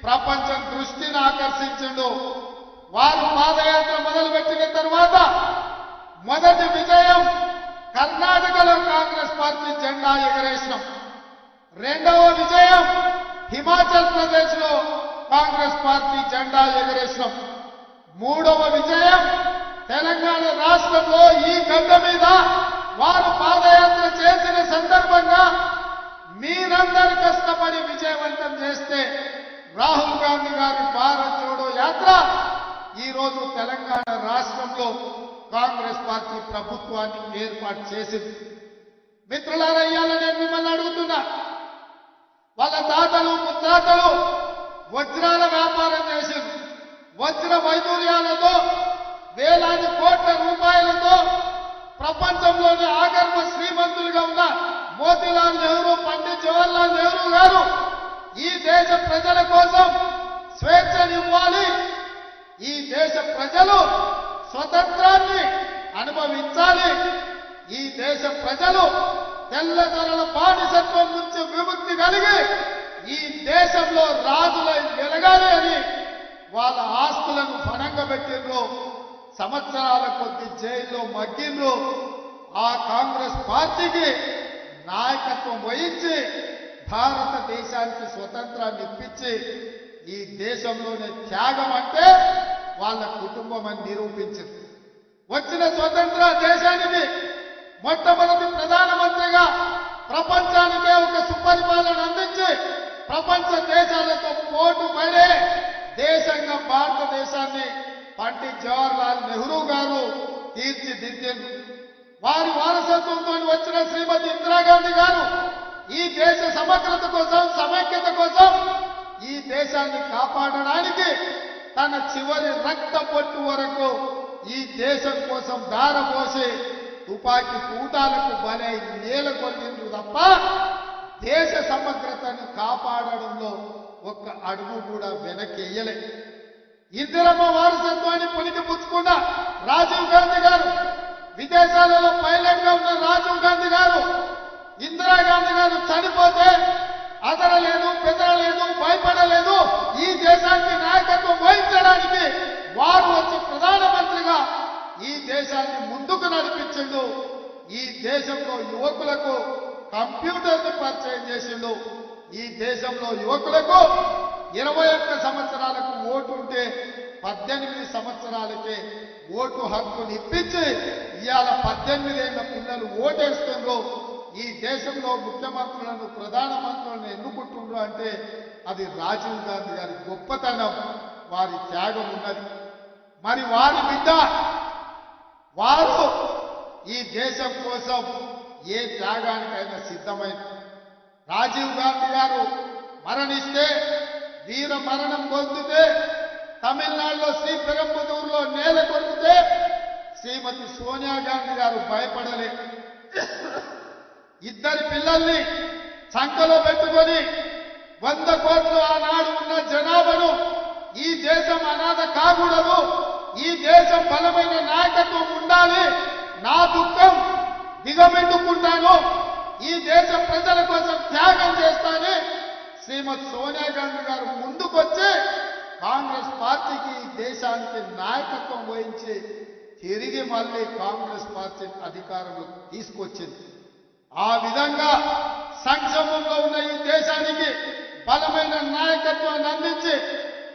ప్రపంచం దృష్టిని ఆకర్షించిండు. వారు పాదయాత్ర మొదలుపెట్టిన తర్వాత మొదటి విజయం కర్ణాటకలో కాంగ్రెస్ పార్టీ జెండా ఎగరేసినాం. రెండవ విజయం హిమాచల్ ప్రదేశ్ లో కాంగ్రెస్ పార్టీ జెండా ఎగరేసినాం. మూడవ విజయం తెలంగాణ రాష్ట్రంలో ఈ గడ్డ మీద వారు పాదయాత్ర చేసిన సందర్భంగా మీరందరూ కష్టపడి విజయవంతం చేస్తే రాహుల్ గాంధీ గారి భారత్ జోడో యాత్ర ఈ రోజు తెలంగాణ రాష్ట్రంలో కాంగ్రెస్ పార్టీ ప్రభుత్వాన్ని ఏర్పాటు చేసింది. మిత్రులారా, ఇవాళ నేను మిమ్మల్ని అడుగుతున్నా, వాళ్ళ తాతలు ముత్తాతలు వజ్రాల వ్యాపారం చేసింది. వజ్ర వైదూర్యాలతో వేలాది కోట్ల రూపాయలతో ప్రపంచంలోని ఆగర్భ శ్రీమంతులుగా ఉన్న మోతీలాల్ నెహ్రూ, పండిత్ జవహర్లాల్ నెహ్రూ గారు ఈ దేశ ప్రజల కోసం స్వేచ్ఛనివ్వాలి, ఈ దేశ ప్రజలు స్వతంత్రాన్ని అనుభవించాలి, ఈ దేశ ప్రజలు తెల్లదొరల బానిసత్వం నుంచి విముక్తి కలిగి ఈ దేశంలో రాజులై వెలగాలి అని వాళ్ళ ఆస్తులను ఫణంగా పెట్టిండ్రు. సంవత్సరాల కొద్ది జైల్లో మగ్గిండ్రు. ఆ కాంగ్రెస్ పార్టీకి నాయకత్వం వహించి భారతదేశానికి స్వతంత్రాన్ని ఇప్పించి ఈ దేశంలోనే త్యాగం అంటే వాళ్ళ కుటుంబం అని నిరూపించింది. వచ్చిన స్వతంత్ర దేశానికి మొట్టమొదటి ప్రధానమంత్రిగా ప్రపంచానికే ఒక సుపరిపాలన అందించి ప్రపంచ దేశాలతో పోటు పడే దేశంగా భారతదేశాన్ని పండిత్ జవహర్లాల్ నెహ్రూ గారు తీర్చిదిద్దారు. వారి వారసత్వంతో వచ్చిన శ్రీమతి ఇందిరాగాంధీ గారు ఈ దేశ సమగ్రత కోసం, సమైక్యత కోసం, ఈ దేశాన్ని కాపాడడానికి తన చివరి రక్త పొట్టు వరకు ఈ దేశం కోసం ధారపోసి తుపాకీ తూటాలకు బలై నేల కొట్టిండ్రు తప్ప దేశ సమగ్రతను కాపాడడంలో ఒక్క అడుగు కూడా వెనక్కేయలే. ఇందిరమ్మ వారసత్వాన్ని పునికి పుచ్చుకున్న రాజీవ్ గాంధీ గారు, విదేశాలలో పైలట్ గా ఉన్న రాజీవ్ గాంధీ గారు, ఇందిరాగాంధీ గారు చనిపోతే అదరలేదు, బెదరలేదు, భయపడలేదు. ఈ దేశానికి నాయకత్వం వహించడానికి వారు వచ్చి ప్రధానమంత్రిగా ఈ దేశాన్ని ముందుకు నడిపించిండు. ఈ దేశంలో యువకులకు కంప్యూటర్ని పరిచయం చేసిండు. ఈ దేశంలో యువకులకు 21 సంవత్సరాలకు ఓటు ఉంటే 18 సంవత్సరాలకే ఓటు హక్కుని ఇప్పించి ఇవాళ 18 ఏళ్ల పిల్లలు ఓటేస్తుండ్రు. ఈ దేశంలో ముఖ్యమంత్రులను, ప్రధానమంత్రులను ఎన్నుకుంటుండ్రు అంటే అది రాజీవ్ గాంధీ గారి గొప్పతనం, వారి త్యాగం ఉన్నది. మరి వారి బిడ్డ వారు ఈ దేశం కోసం ఏ త్యాగానికైనా సిద్ధమైంది. రాజీవ్ గాంధీ గారు మరణిస్తే, వీర మరణం పొందితే, తమిళనాడులో శ్రీపెరంబదూరులో నేల కొరికితే శ్రీమతి సోనియా గాంధీ గారు భయపడలే. ఇద్దరి పిల్లల్ని సంకలో పెట్టుకొని 100 కోట్లు ఆనాడు ఉన్న జనాభాను ఈ దేశం అనాథ కాకూడదు, ఈ దేశం బలమైన నాయకత్వం ఉండాలి, నా దుఃఖం దిగబెట్టుకుంటాను, ఈ దేశ ప్రజల కోసం త్యాగం చేస్తానని శ్రీమతి సోనియా గాంధీ గారు ముందుకొచ్చి కాంగ్రెస్ పార్టీకి ఈ దేశానికి నాయకత్వం వహించి తిరిగి మళ్ళీ కాంగ్రెస్ పార్టీ అధికారంలో తీసుకొచ్చింది. ఆ విధంగా సంక్షేమంలో ఉన్న ఈ దేశానికి బలమైన నాయకత్వాన్ని అందించి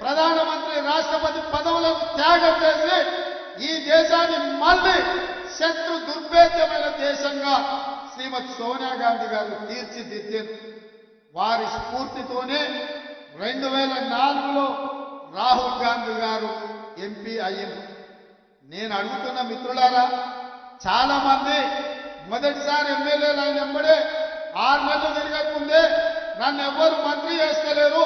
ప్రధానమంత్రి, రాష్ట్రపతి పదవులకు త్యాగం చేసి ఈ దేశాన్ని మళ్ళీ శత్రు దుర్భేద్యమైన దేశంగా శ్రీమతి సోనియా గాంధీ గారు తీర్చిదిద్దారు. వారి స్ఫూర్తితోనే 2004లో రాహుల్ గాంధీ గారు ఎంపీ అయ్యారు. నేను అడుగుతున్న మిత్రులారా, చాలా మంది మొదటిసారి ఎమ్మెల్యేలు అయిన వెంబడే 6 నెలలు తిరగకముందే నన్ను ఎవ్వరు మంత్రి చేస్తలేరు,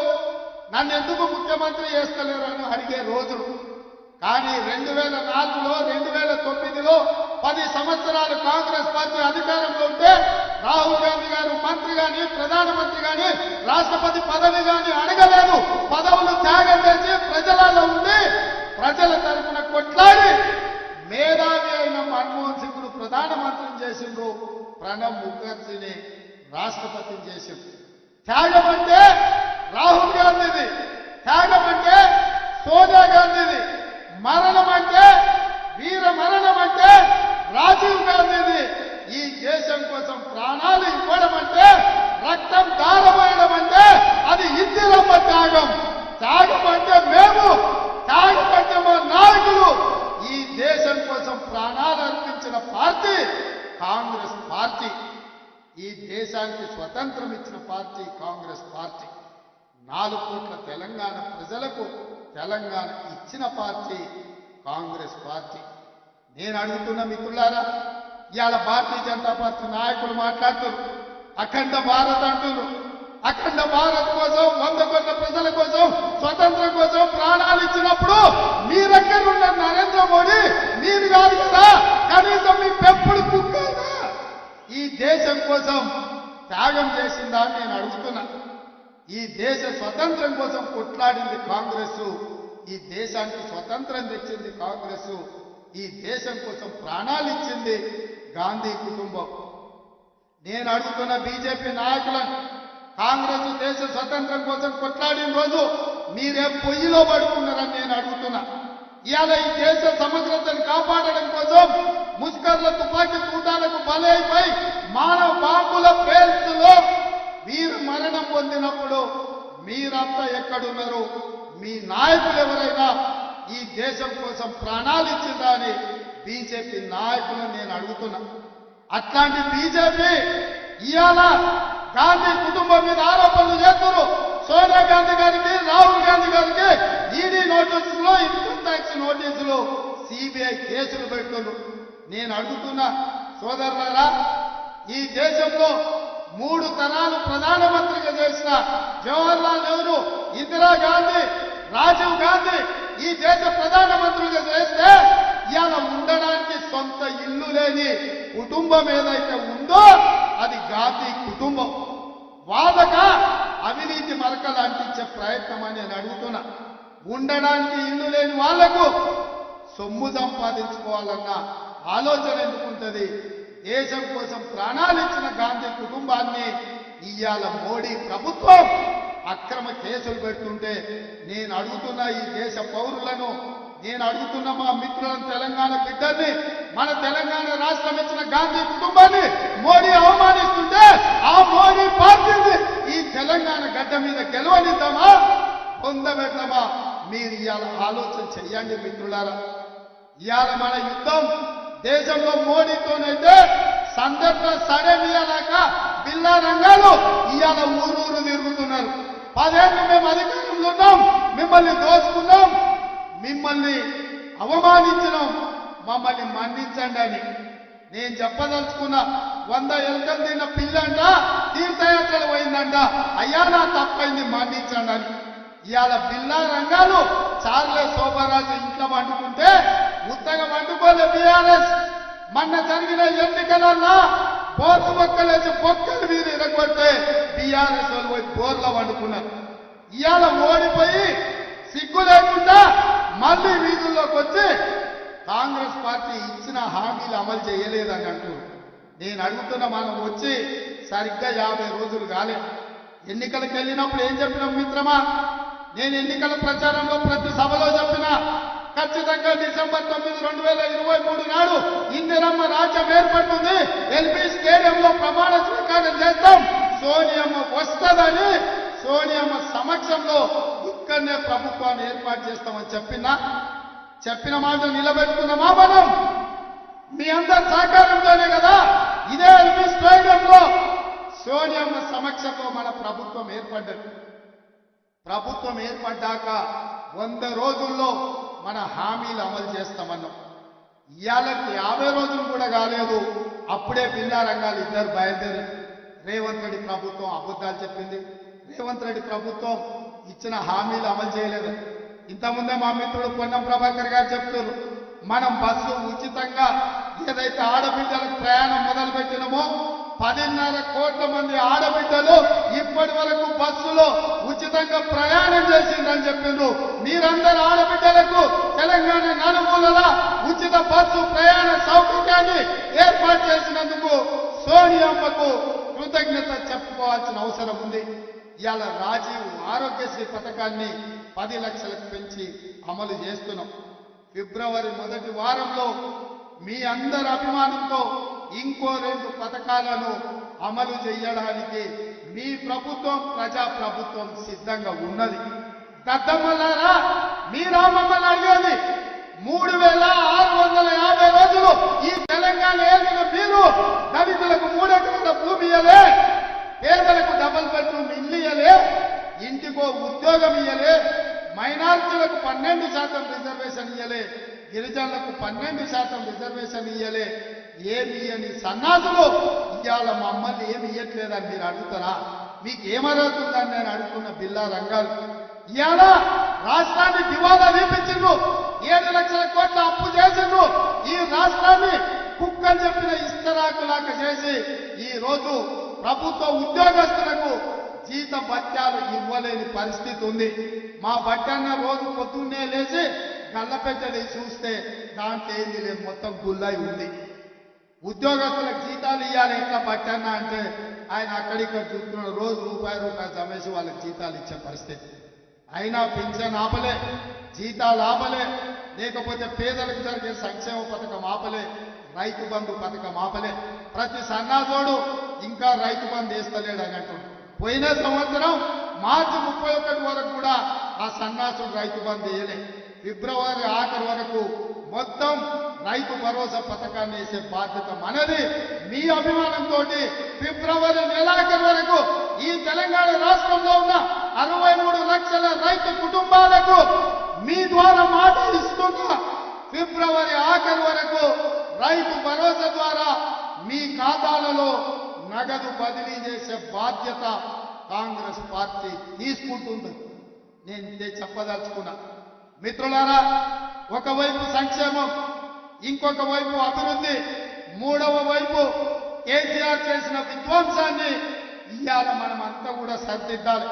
నన్ను ఎందుకు ముఖ్యమంత్రి చేస్తలేరు అని అడిగే రోజులు. కానీ 2004లో 2009లో 10 సంవత్సరాలు కాంగ్రెస్ పార్టీ అధికారంలో ఉంటే రాహుల్ గాంధీ గారు మంత్రి గాని, ప్రధానమంత్రి గాని, రాష్ట్రపతి పదవి గాని అడగలేదు. పదవులు త్యాగం చేసి ప్రజలలో ఉండి ప్రజల తరఫున కొట్లాడి మేధావి అయిన మన్మోహన్ సింగ్ను ప్రధానమంత్రిని చేసిండ్రు, ప్రణబ్ ముఖర్జీని రాష్ట్రపతిని చేసిండ్రు. త్యాగం అంటే రాహుల్ గాంధీది, త్యాగం అంటే సోనియా గాంధీది, మరణం అంటే, వీర మరణం అంటే రాజీవ్ గాంధీది. ఈ దేశం కోసం ప్రాణాలు ఇవ్వడం అంటే, రక్తం దారపోయడం అంటే అది ఇందిరమ్మ త్యాగం. త్యాగం అంటే మేము, త్యాగం అంటే మా నాయకులు. ఈ దేశం కోసం ప్రాణాలు అర్పించిన పార్టీ కాంగ్రెస్ పార్టీ. ఈ దేశానికి స్వతంత్రం ఇచ్చిన పార్టీ కాంగ్రెస్ పార్టీ. 4 కోట్ల తెలంగాణ ప్రజలకు తెలంగాణ ఇచ్చిన పార్టీ కాంగ్రెస్ పార్టీ. నేను అడుగుతున్న మిత్రులారా, ఇవాళ భారతీయ జనతా పార్టీ నాయకులు మాట్లాడుతున్నారు, అఖండ భారత్ అంటున్నారు. అఖండ భారత్ కోసం, 100 కోట్ల ప్రజల కోసం, స్వతంత్రం కోసం ప్రాణాలు ఇచ్చినప్పుడు మీ దగ్గర ఉన్న నరేంద్ర మోడీ మీరు కాదు కదా, కనీసం మీ పెంపుడు కుక్కైనా ఈ దేశం కోసం త్యాగం చేసిందా అని నేను అడుగుతున్నా. ఈ దేశ స్వతంత్రం కోసం కొట్లాడింది కాంగ్రెస్, ఈ దేశానికి స్వతంత్రం తెచ్చింది కాంగ్రెస్, ఈ దేశం కోసం ప్రాణాలు ఇచ్చింది గాంధీ కుటుంబం. నేను అడుగుతున్న బీజేపీ నాయకులను, కాంగ్రెస్ దేశ స్వతంత్రం కోసం కొట్లాడిన రోజు మీరే పొయ్యిలో పడుకున్నారని నేను అడుగుతున్నా. ఇవాళ ఈ దేశ సమగ్రతను కాపాడడం కోసం ముస్కర్ల తుపాకీ తూటాలకు బలైపోయి మానవ బాంబుల పేల్స్లో వీరు మరణం పొందినప్పుడు మీరంతా ఎక్కడున్నారు? మీ నాయకులు ఎవరైనా ఈ దేశం కోసం ప్రాణాలు ఇచ్చిందా అని బీజేపీ నాయకులను నేను అడుగుతున్నా. అట్లాంటి బీజేపీ ఇవాళ గాంధీ కుటుంబం మీద ఆరోపణలు చేస్తున్నారు, సోనియా గాంధీ గారికి, రాహుల్ గాంధీ గారికి ఈడీ నోటీసులు, ఇన్కమ్ ట్యాక్స్ నోటీసులు, సిబిఐ కేసులు పెడుతున్నారు. నేను అడుగుతున్నా సోదరులారా, ఈ దేశంలో 3 తరాలు ప్రధానమంత్రిగా చేసిన జవహర్లాల్ నెహ్రూ, ఇందిరాగాంధీ, రాజీవ్ గాంధీ ఈ దేశ ప్రధానమంత్రిగా చేస్తే ఇవాళ ఉండడానికి సొంత ఇల్లు లేని కుటుంబం ఏదైతే ఉందో అది గాంధీ కుటుంబం. వాళ్ళక అవినీతి మరకలు అంటించే ప్రయత్నం అని నేను అడుగుతున్నా. ఉండడానికి ఇల్లు లేని వాళ్లకు సొమ్ము సంపాదించుకోవాలన్న ఆలోచన ఎందుకుంటది? దేశం కోసం ప్రాణాలు ఇచ్చిన గాంధీ కుటుంబాన్ని ఇవాళ మోడీ ప్రభుత్వం అక్రమ కేసులు పెడుతుంటే నేను అడుగుతున్న ఈ దేశ పౌరులను, నేను అడుగుతున్న మా మిత్రులను, తెలంగాణ బిడ్డల్ని, మన తెలంగాణ రాష్ట్రం ఇచ్చిన గాంధీ కుటుంబాన్ని మోడీ అవమానిస్తుంటే ఆ మోడీ పార్టీని ఈ తెలంగాణ గడ్డ మీద గెలవనిద్దామా, పొందబెడదామా? మీరు ఇవాళ ఆలోచన చెయ్యండి మిత్రులారా. ఇవాళ మన యుద్ధం దేశంలో మోడీతోనైతే సందర్భ సడమియాలాక బిల్లా రంగాలు ఇవాళ ఊరూరు తిరుగుతున్నారు. 10 ఏళ్ళు మేము అధికారంలో ఉన్నాం, మిమ్మల్ని దోచుకున్నాం, మిమ్మల్ని అవమానించినాం, మమ్మల్ని మన్నించండి అని నేను చెప్పదలుచుకున్నా. 100 ఎలుకలు తిన్న పిల్లంట తీర్థయాత్రలు పోయిందంట, అయ్యా నా తప్పైంది మన్నించండి అని. ఇవాళ బిల్లా రంగాలు చార్లే శోభరాజు ఇంట్లో వండుకుంటే ఉత్తగా వండుకోలే బీఆర్ఎస్. మొన్న జరిగిన ఎన్నికలన్నా బోర్లు బొక్కలేసి బొక్కలు వీరు ఇరగొట్టే బీఆర్ఎస్ వాళ్ళు పోయి బోర్లో వండుకున్నారు. ఇవాళ ఓడిపోయి సిగ్గు లేకుండా మళ్ళీ వీధుల్లోకి వచ్చి కాంగ్రెస్ పార్టీ ఇచ్చిన హామీలు అమలు చేయలేదని అంటున్నారు. నేను అడుగుతున్నా, మనం వచ్చి సరిగ్గా 50 రోజులు కాలే. ఎన్నికలకు వెళ్ళినప్పుడు ఏం చెప్పినాం మిత్రమా? నేను ఎన్నికల ప్రచారంలో ప్రతి సభలో చెప్పినా ఖచ్చితంగా డిసెంబర్ 9, 2023 నాడు ఇందిరమ్మ రాజ్యం ఏర్పడుతుంది, ఎల్బీ స్టేడియంలో ప్రమాణ స్వీకారం చేస్తాం, సోనియమ్మ వస్తుందని, సోనియమ్మ సమక్షంలో ఇక్కడనే ప్రభుత్వాన్ని ఏర్పాటు చేస్తామని చెప్పిన మాట నిలబెట్టుకున్నామా మనం? మీ అందరి సహకారంతోనే కదా ఇదే ఎల్బీ స్టేడియంలో సోనియమ్మ సమక్షంలో మన ప్రభుత్వం ఏర్పడ్డది. ప్రభుత్వం ఏర్పడ్డాక 100 రోజుల్లో మన హామీలు అమలు చేస్తామన్నాం. ఇవాళకి 50 రోజులు కూడా కాలేదు, అప్పుడే బిల్లా రంగాలు ఇద్దరు బయలుదేరి. రేవంత్ రెడ్డి ప్రభుత్వం అబద్ధాలు చెప్పింది, రేవంత్ రెడ్డి ప్రభుత్వం ఇచ్చిన హామీలు అమలు చేయలేదు. ఇంతకుముందే మా మిత్రుడు పొన్నం ప్రభాకర్ గారు చెప్తున్నారు, మనం బస్సు ఉచితంగా ఏదైతే ఆడబిడ్డలకు ప్రయాణం మొదలు పెట్టినామో 10.5 కోట్ల మంది ఆడబిడ్డలు ఇప్పటి వరకు బస్సులో ఉచితంగా ప్రయాణం చేసిందని చెప్పిండ్రు. మీరందరూ ఆడబిడ్డలకు తెలంగాణ నలుమూలల ఉచిత బస్సు ప్రయాణ సౌకర్యాన్ని ఏర్పాటు చేసినందుకు సోనియమ్మకు కృతజ్ఞత చెప్పుకోవాల్సిన అవసరం ఉంది. ఇవాళ రాజీవ్ ఆరోగ్యశ్రీ పథకాన్ని 10 లక్షలకు పెంచి అమలు చేస్తున్నాం. ఫిబ్రవరి మొదటి వారంలో మీ అందరి అభిమానంతో ఇంకో 2 పథకాలను అమలు చేయడానికి మీ ప్రభుత్వం, ప్రజా ప్రభుత్వం సిద్ధంగా ఉన్నది. దద్దమ్మలారా, మీరా మమ్మల్ని అడిగేది 3650 రోజులు ఈ తెలంగాణ ఏలిన మీరు దళితులకు 3 ఎకరాల భూమి ఇయ్యలే, పేదలకు డబుల్ బెడ్రూమ్ ఇల్లు ఇయ్యలే, ఇంటికో ఉద్యోగం ఇయ్యలే, మైనారిటీలకు 12% రిజర్వేషన్ ఇయ్యలే, గిరిజనులకు 12% రిజర్వేషన్ ఇయ్యలే. ఏమి ఇయ్యని సన్నాసులు ఇవాళ మమ్మల్ని ఏమి ఇయ్యట్లేదని మీరు అడుగుతారా? మీకు ఏమరుగుతుందని నేను అడుగుతున్న బిల్లా రంగాలు. ఇవాళ రాష్ట్రాన్ని దివాలా తీపించిండ్రు, 7 లక్షల కోట్ల అప్పు చేసిండ్రు. ఈ రాష్ట్రాన్ని కుక్కని చెప్పిన ఇస్తరాకులాగా చేసి ఈ రోజు ప్రభుత్వ ఉద్యోగస్తులకు జీత భత్యాలు ఇవ్వలేని పరిస్థితి ఉంది. మా బట్టన్న రోజు పొద్దున్నే లేచి గల్లపెట్టడి చూస్తే దాంట్లో ఏంది లేదు, మొత్తం గుల్లై ఉంది. ఉద్యోగస్తులకు జీతాలు ఇవ్వాలి ఎట్లా బట్టన్న అంటే ఆయన అక్కడిక్కడ చూస్తున్నాడు, రోజు రూపాయి జమేసి వాళ్ళకి జీతాలు ఇచ్చే పరిస్థితి. అయినా పింఛన్ ఆపలే, జీతాలు ఆపలే, లేకపోతే పేదలకు జరిగే సంక్షేమ పథకం ఆపలే, రైతు బంధు పథకం ఆపలే. ప్రతి సన్నాసోడు ఇంకా రైతు బంధు వేస్తలేడు అన్నట్టు. పోయిన సంవత్సరం మార్చి 31 వరకు కూడా ఆ సన్నాసుడు రైతు బంధు వేయలే. ఫిబ్రవరి ఆఖరి వరకు మొత్తం రైతు భరోసా పథకాన్ని వేసే బాధ్యత మనది. మీ అభిమానంతో ఫిబ్రవరి నెలాఖరు వరకు ఈ తెలంగాణ రాష్ట్రంలో ఉన్న 63 లక్షల రైతు కుటుంబాలకు మీ ద్వారా మాట ఇస్తున్నా. ఫిబ్రవరి ఆఖరు వరకు రైతు భరోసా ద్వారా మీ ఖాతాలలో నగదు బదిలీ చేసే బాధ్యత కాంగ్రెస్ పార్టీ తీసుకుంటుంది. నేను ఇదే చెప్పదలుచుకున్నా. మిత్రులారా, ఒకవైపు సంక్షేమం, ఇంకొక వైపు అభివృద్ధి, మూడవ వైపు కేసీఆర్ చేసిన విధ్వంసాన్ని ఇవాళ మనం అంతా కూడా సరిదిద్దాలి.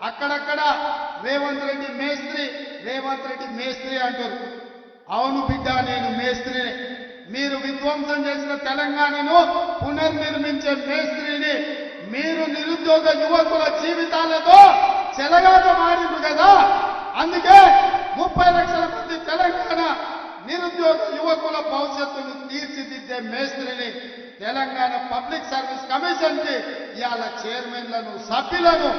అక్కడక్కడ రేవంత్ రెడ్డి మేస్త్రి అంటారు. అవును బిడ్డ, నేను మేస్త్రిని. మీరు విధ్వంసం చేసిన తెలంగాణను పునర్నిర్మించే మేస్త్రిని. మీరు నిరుద్యోగ యువకుల జీవితాలతో చెలగాటమాడింది కదా. అందుకే 30 లక్షల మంది తెలంగాణ నిరుద్యోగ యువకుల భవిష్యత్తును తీర్చిదిద్దే మేస్త్రిని తెలంగాణ పబ్లిక్ సర్వీస్ కమిషన్ కి ఇవాళ చైర్మన్లను, సభ్యులను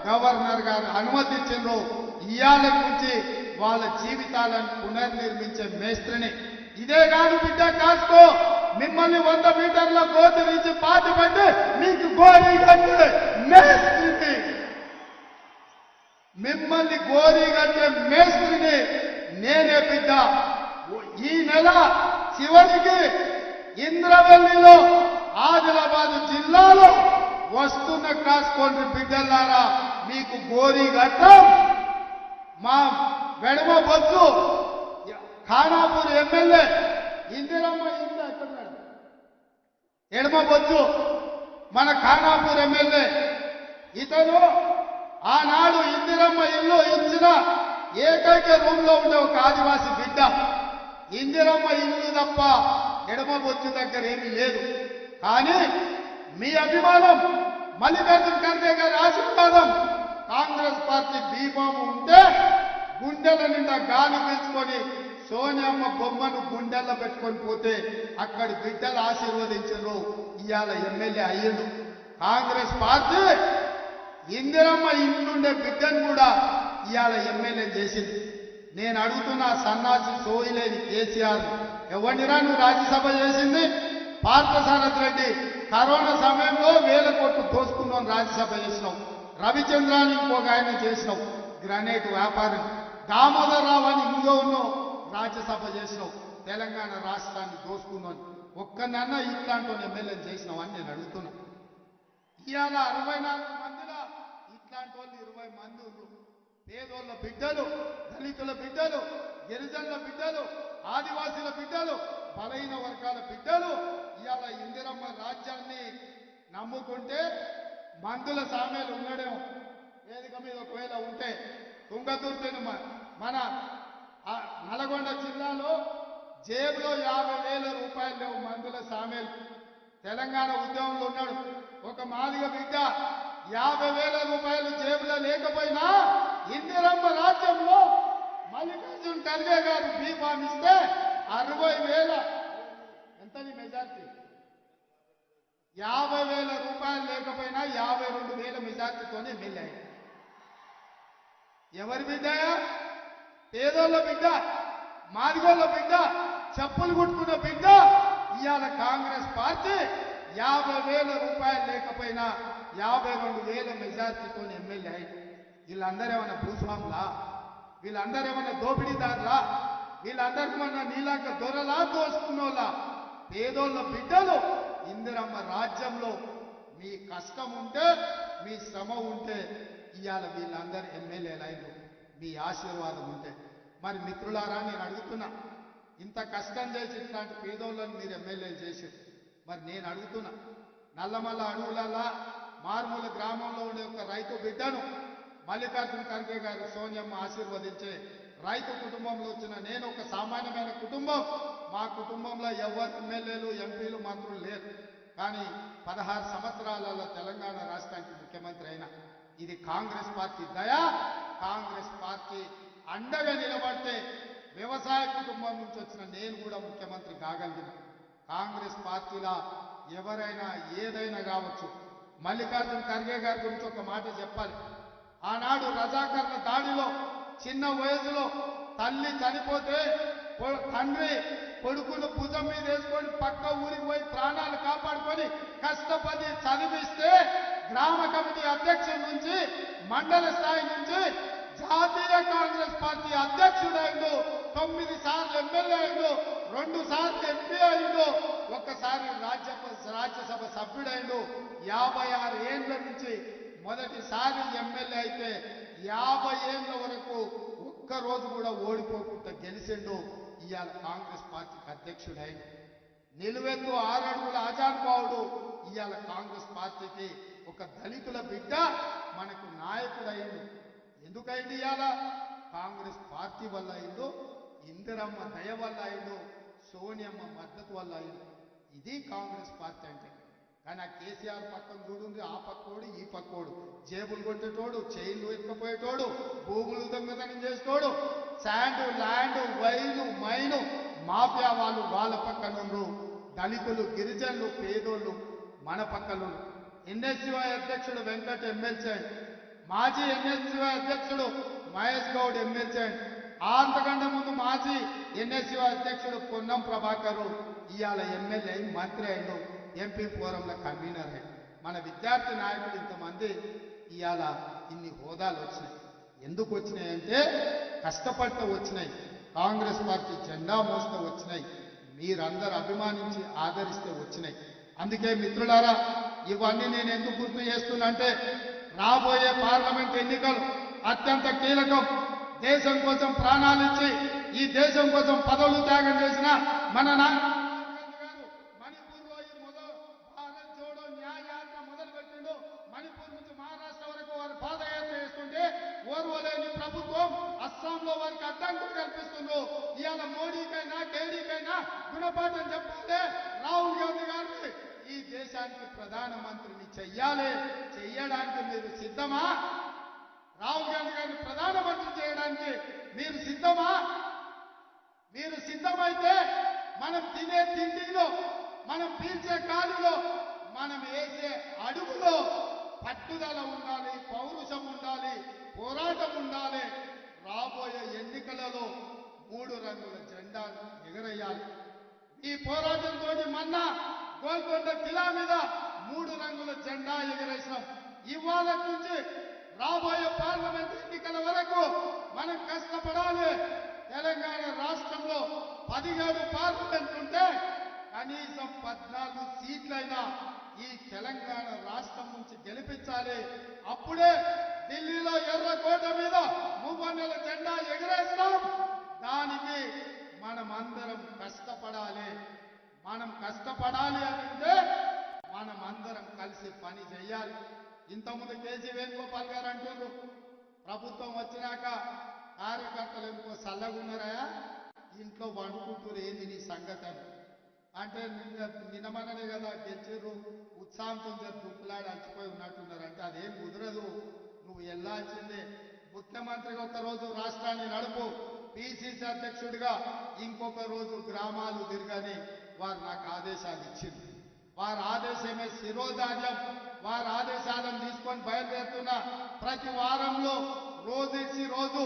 గవర్నర్ గారు అనుమతించారు. ఇవాళ నుంచి వాళ్ళ జీవితాలను పునర్నిర్మించే మేస్త్రిని. ఇదే కాదు బిడ్డ, కాసుకో, మిమ్మల్ని 100 మీటర్ల గోతి నుంచి పాతి పెట్టి మీకు గోరీ కట్టే మేస్త్రిని, మిమ్మల్ని గోరీ కట్టే మేస్త్రిని నేనే బిడ్డ. ఈ నెల చివరికి ఇంద్రవెల్లిలో, ఆదిలాబాద్ జిల్లాలో వస్తున్న కాసుకోండి బిడ్డలారా, మీకు గోరీ కట్టం. మా వెడమ బొత్తు ఖానాపూర్ ఎమ్మెల్యే ఇందిరమ్మ ఇల్లు ఎక్కడున్నాడు? ఎడమ బొత్తు మన ఖానాపూర్ ఎమ్మెల్యే. ఇతను ఆనాడు ఇందిరమ్మ ఇల్లు ఇచ్చిన ఏకైక రూమ్ లో ఉండే ఒక ఆదివాసి బిడ్డ. ఇందిరమ్మ ఇల్లు తప్ప ఎడమ బొత్తు దగ్గర ఏమీ లేదు. కానీ మీ అభిమానం, మల్లికార్జున ఖర్గే గారి ఆశీర్వాదం, కాంగ్రెస్ పార్టీ దీపం ఉంటే గుండెల నిండా గాలి పీల్చుకొని సోనియమ్మ బొమ్మను గుండెల్లో పెట్టుకొని పోతే అక్కడి బిడ్డలు ఆశీర్వదించారు. ఇవాళ ఎమ్మెల్యే అయ్యిండు. కాంగ్రెస్ పార్టీ ఇందిరమ్మ ఇంట్లుండే బిడ్డను కూడా ఇవాళ ఎమ్మెల్యే చేసింది. నేను అడుగుతున్నా, సన్నాసి సోయిలేని కేసీఆర్ ఎవరినిరా నువ్వు రాజ్యసభ చేసింది? పార్థసారథి రెడ్డి కరోనా సమయంలో 1000 కోట్లు దోసుకున్నాం, రాజ్యసభ చేసినావు. రవిచంద్రాన్ని ఇంకొక ఆయన చేసినావు, గ్రానైట్ వ్యాపారం. దామోదర్ రావు అని ఇంకోను రాజ్యసభ చేసినావు, తెలంగాణ రాష్ట్రాన్ని దోసుకున్నాను. ఒక్కనన్నా ఇట్లాంటి ఎమ్మెల్యే చేసినావు అని నేను అడుగుతున్నా. ఇవాళ 64 మందిలో ఇట్లాంటి వాళ్ళు 20 మంది ఉన్నారు. పేదోళ్ళ బిడ్డలు, దళితుల బిడ్డలు, గిరిజనుల బిడ్డలు, ఆదివాసీల బిడ్డలు, బలహీన వర్గాల బిడ్డలు ఇవాళ ఇందిరమ్మ రాజ్యాన్ని నమ్ముకుంటే మందుల సామెలు ఉండడేమో వేదిక మీద ఒకవేళ ఉంటే. తుంగతుర్తిని మన నల్గొండ జిల్లాలో జేబులో 50,000 రూపాయలు లేవు మందుల సామెలు. తెలంగాణ ఉద్యమంలో ఉన్నాడు ఒక మాదిగ బిడ్డ, 50,000 రూపాయలు జేబులో లేకపోయినా ఇందిరమ్మ రాజ్యంలో మల్లికార్జున ఖర్గే గారు బీఫామ్ ఇస్తే 60,000 ఎంతది మెజార్టీ? 50,000 రూపాయలు లేకపోయినా 52,000 మెజార్టీతోనే ఎమ్మెల్యే. ఎవరి బిడ్డ? పేదోళ్ళ బిడ్డ, మాదిగోళ్ళ బిడ్డ, చెప్పులు కుట్టుకున్న బిడ్డ. ఇవాళ కాంగ్రెస్ పార్టీ 50,000 రూపాయలు లేకపోయినా 52,000 మెజార్టీతో ఎమ్మెల్యే అయింది. వీళ్ళందరూ ఏమన్నా భూస్వాములా? వీళ్ళందరూ ఏమన్నా దోపిడీదారులా? వీళ్ళందరూ ఏమన్నా నీలాక దొరలా, దోసుకున్నోళ్ళ? పేదోళ్ళ బిడ్డలు ఇందిరమ్మ రాజ్యంలో మీ కష్టం ఉంటే, మీ శ్రమ ఉంటే ఇవాళ వీళ్ళందరూ ఎమ్మెల్యేలు అయిన మీ ఆశీర్వాదం ఉంటే. మరి మిత్రులారా, నేను అడుగుతున్నా, ఇంత కష్టం చేసి ఇట్లాంటి పేదోళ్ళని మీరు ఎమ్మెల్యేలు చేశారు. మరి నేను అడుగుతున్నా, నల్లమల్ల అడవులలో మారుమూల గ్రామంలో ఉండే ఒక రైతు బిడ్డను మల్లికార్జున ఖర్గే గారు, సోనియమ్మ ఆశీర్వదించే రైతు కుటుంబంలో వచ్చిన నేను ఒక సామాన్యమైన కుటుంబం. మా కుటుంబంలో ఎవరు ఎమ్మెల్యేలు, ఎంపీలు, మంత్రులు లేరు. కానీ 16 సంవత్సరాలలో తెలంగాణ రాష్ట్రానికి ముఖ్యమంత్రి అయినా. ఇది కాంగ్రెస్ పార్టీ దయ. కాంగ్రెస్ పార్టీ అండగా నిలబడితే వ్యవసాయ కుటుంబం నుంచి వచ్చిన నేను కూడా ముఖ్యమంత్రి కాగలిగిన. కాంగ్రెస్ పార్టీలా ఎవరైనా ఏదైనా కావచ్చు. మల్లికార్జున ఖర్గే గారి గురించి ఒక మాట చెప్పాలి. ఆనాడు రజాకర్ల దాడిలో చిన్న వయసులో తల్లి చనిపోతే తండ్రి కొడుకును భుజం మీద వేసుకొని పక్క ఊరికి పోయి ప్రాణాలు కాపాడుకొని కష్టపడి చదివిస్తే గ్రామ కమిటీ అధ్యక్షుడి నుంచి మండల స్థాయి నుంచి జాతీయ కాంగ్రెస్ పార్టీ అధ్యక్షుడైండు, 9 సార్లు ఎమ్మెల్యే అయిండు, 2 సార్లు ఎంపీ అయిండు, ఒక్కసారి రాజ్యసభ సభ్యుడైండు. 56 ఏళ్ల నుంచి మొదటిసారి ఎమ్మెల్యే అయితే 50 ఏళ్ల వరకు ఒక్కరోజు కూడా ఓడిపోకుండా గెలిచిండు. ఇవాళ కాంగ్రెస్ పార్టీకి అధ్యక్షుడైండు. నిలువెత్తు 6 అడుగుల ఆజానుభావుడు ఇవాళ కాంగ్రెస్ పార్టీకి ఒక దళితుల బిడ్డ మనకు నాయకుడైండు. ఎందుకైంది ఇవాళ? కాంగ్రెస్ పార్టీ వల్ల అయిందో, ఇందిరమ్మ దయ వల్ల అయిందో, సోనియమ్మ మద్దతు వల్ల అయిందో. ఇది కాంగ్రెస్ పార్టీ అంటే. కానీ ఆ కేసీఆర్ పక్కన చూడుంది, ఆ పక్కోడు ఈ పక్కోడు, జేబులు కొట్టేటోడు, చైన్లు ఎత్తుకపోయేటోడు, భూములు దొంగతనం చేసేటోడు, sand land wine mine mafia వాళ్ళు వాళ్ళ పక్కనుండ్రు, దళితులు గిరిజనులు పేదోళ్ళు మన పక్కలు. ఎన్ఎస్యుఐ అధ్యక్షుడు వెంకట ఎమ్మెల్సీ, మాజీ ఎన్ఎస్యుఐ అధ్యక్షుడు మహేష్ గౌడ్ ఎమ్మెల్సీ, అంతకంటే ముందు మాజీ ఎన్ఎస్యుఐ అధ్యక్షుడు పొన్నం ప్రభాకర్ ఇవాళ ఎమ్మెల్యే మంత్రి అయిండు, ఎంపీ ఫోరంలో కన్వీనర్ అయ్యాడు. మన విద్యార్థి నాయకులు ఇంతమంది ఇవాళ ఇన్ని హోదాలు వచ్చినాయి. ఎందుకు వచ్చినాయంటే కష్టపడితే వచ్చినాయి, కాంగ్రెస్ పార్టీ జెండా మోస్తూ వచ్చినాయి, మీరందరూ అభిమానించి ఆదరిస్తే వచ్చినాయి. అందుకే మిత్రులారా, ఇవన్నీ నేను ఎందుకు గుర్తు చేస్తున్నా అంటే రాబోయే పార్లమెంట్ ఎన్నికలు అత్యంత కీలకం. దేశం కోసం ప్రాణాలు ఇచ్చి ఈ దేశం కోసం పదవులు త్యాగం చేసిన మన మణిపూర్లో ఈ భారత్ జోడో న్యాయ యాత్ర మొదలు పెట్టిండు. మణిపూర్ నుంచి మహారాష్ట్ర వరకు వారు పాదయాత్ర చేస్తుంటే ఓర్వలేని ప్రభుత్వం అస్సాంలో వారికి అడ్డంకులు కల్పిస్తుండ్రు. ఇవాళ మోడీకైనా కేడీకైనా గుణపాఠం చెప్పాలి. రాహుల్ గాంధీ గారిని ఈ దేశానికి ప్రధానమంత్రిని చెయ్యడానికి మీరు సిద్ధమా? రాహుల్ గాంధీ గారిని ప్రధానమంత్రి చేయడానికి మీరు సిద్ధమా? మీరు సిద్ధమైతే మనం తినే తిండిలో, మనం పీల్చే గాలిలో, మనం వేసే అడుగులో పట్టుదల ఉండాలి, పౌరుషం ఉండాలి, పోరాటం ఉండాలి. రాబోయే ఎన్నికలలో 3 రంగుల జెండాను ఎగరేయాలి. ఈ పోరాటంతో మొన్న గోల్కొండ కిలా మీద 3 రంగుల జెండా ఎగరేసినాం. ఇవాళ నుంచి రాబోయే పార్లమెంట్ ఎన్నికల వరకు మనం కష్టపడాలి. తెలంగాణ రాష్ట్రంలో 17 పార్లమెంట్ ఉంటే కనీసం 14 సీట్లైనా ఈ తెలంగాణ రాష్ట్రం నుంచి గెలిపించాలి. అప్పుడే ఢిల్లీలో ఎర్రకోట మీద 3 జెండా ఎగరేస్తాం. దానికి మనమందరం కష్టపడాలి. మనం కష్టపడాలి అంటే మనమందరం కలిసి పని చేయాలి. ఇంతకుముందు కేసీ వేణుగోపాల్ గారు అంటున్నారు, ప్రభుత్వం వచ్చినాక కార్యకర్తలు ఎందుకో చల్లగున్నారా, ఇంట్లో వండుకుంటూరు, ఏంది నీ సంగతి అంటే నిన్నమననే కదా గెలిచిర్రు, ఉత్సాహంతో దుక్కులాడి అలసిపోయి ఉన్నట్టున్నారు. అంటే అదేం కుదరదు, నువ్వు వెళ్ళాల్సిందే. ముఖ్యమంత్రిగా ఒక రోజు రాష్ట్రాన్ని నడుపు, పిసిసి అధ్యక్షుడిగా ఇంకొక రోజు గ్రామాలు తిరగని వారు నాకు ఆదేశాలు ఇచ్చింది. వారి ఆదేశమే శిరోధార్యం. వారి ఆదేశాలను తీసుకొని బయలుదేరుతున్న ప్రతి వారంలో రోజు రోజు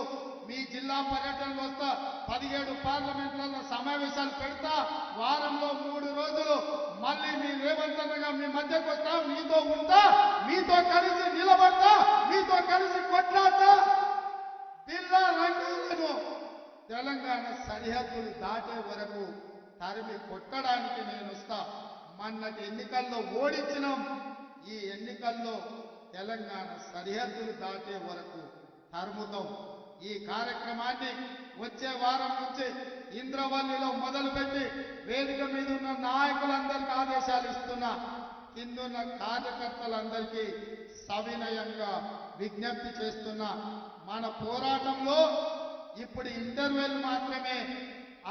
మీ జిల్లా పర్యటనలు వస్తా, 17 పార్లమెంట్లలో సమావేశాలు పెడతా, వారంలో 3 రోజులు మళ్ళీ మీ రేవంత్ అన్నగా మీ మధ్యకు వస్తా, మీతో ఉంటా, మీతో కలిసి నిలబడతా, మీతో కలిసి కొట్లాడతా. జిల్లా రంగాలను తెలంగాణ సరిహద్దులు దాటే వరకు తరిమి కొట్టడానికి నేను వస్తా. మొన్నటి ఎన్నికల్లో ఓడించినాం. ఈ ఎన్నికల్లో తెలంగాణ సరిహద్దులు దాటే వరకు తరుముతాం. ఈ కార్యక్రమాన్ని వచ్చే వారం నుంచి ఇంద్రవల్లిలో మొదలుపెట్టి వేదిక మీద ఉన్న నాయకులందరికీ ఆదేశాలు ఇస్తున్నా. కిందున్న కార్యకర్తలందరికీ సవినయంగా విజ్ఞప్తి చేస్తున్నా, మన పోరాటంలో ఇప్పుడు ఇంటర్వెల్ మాత్రమే,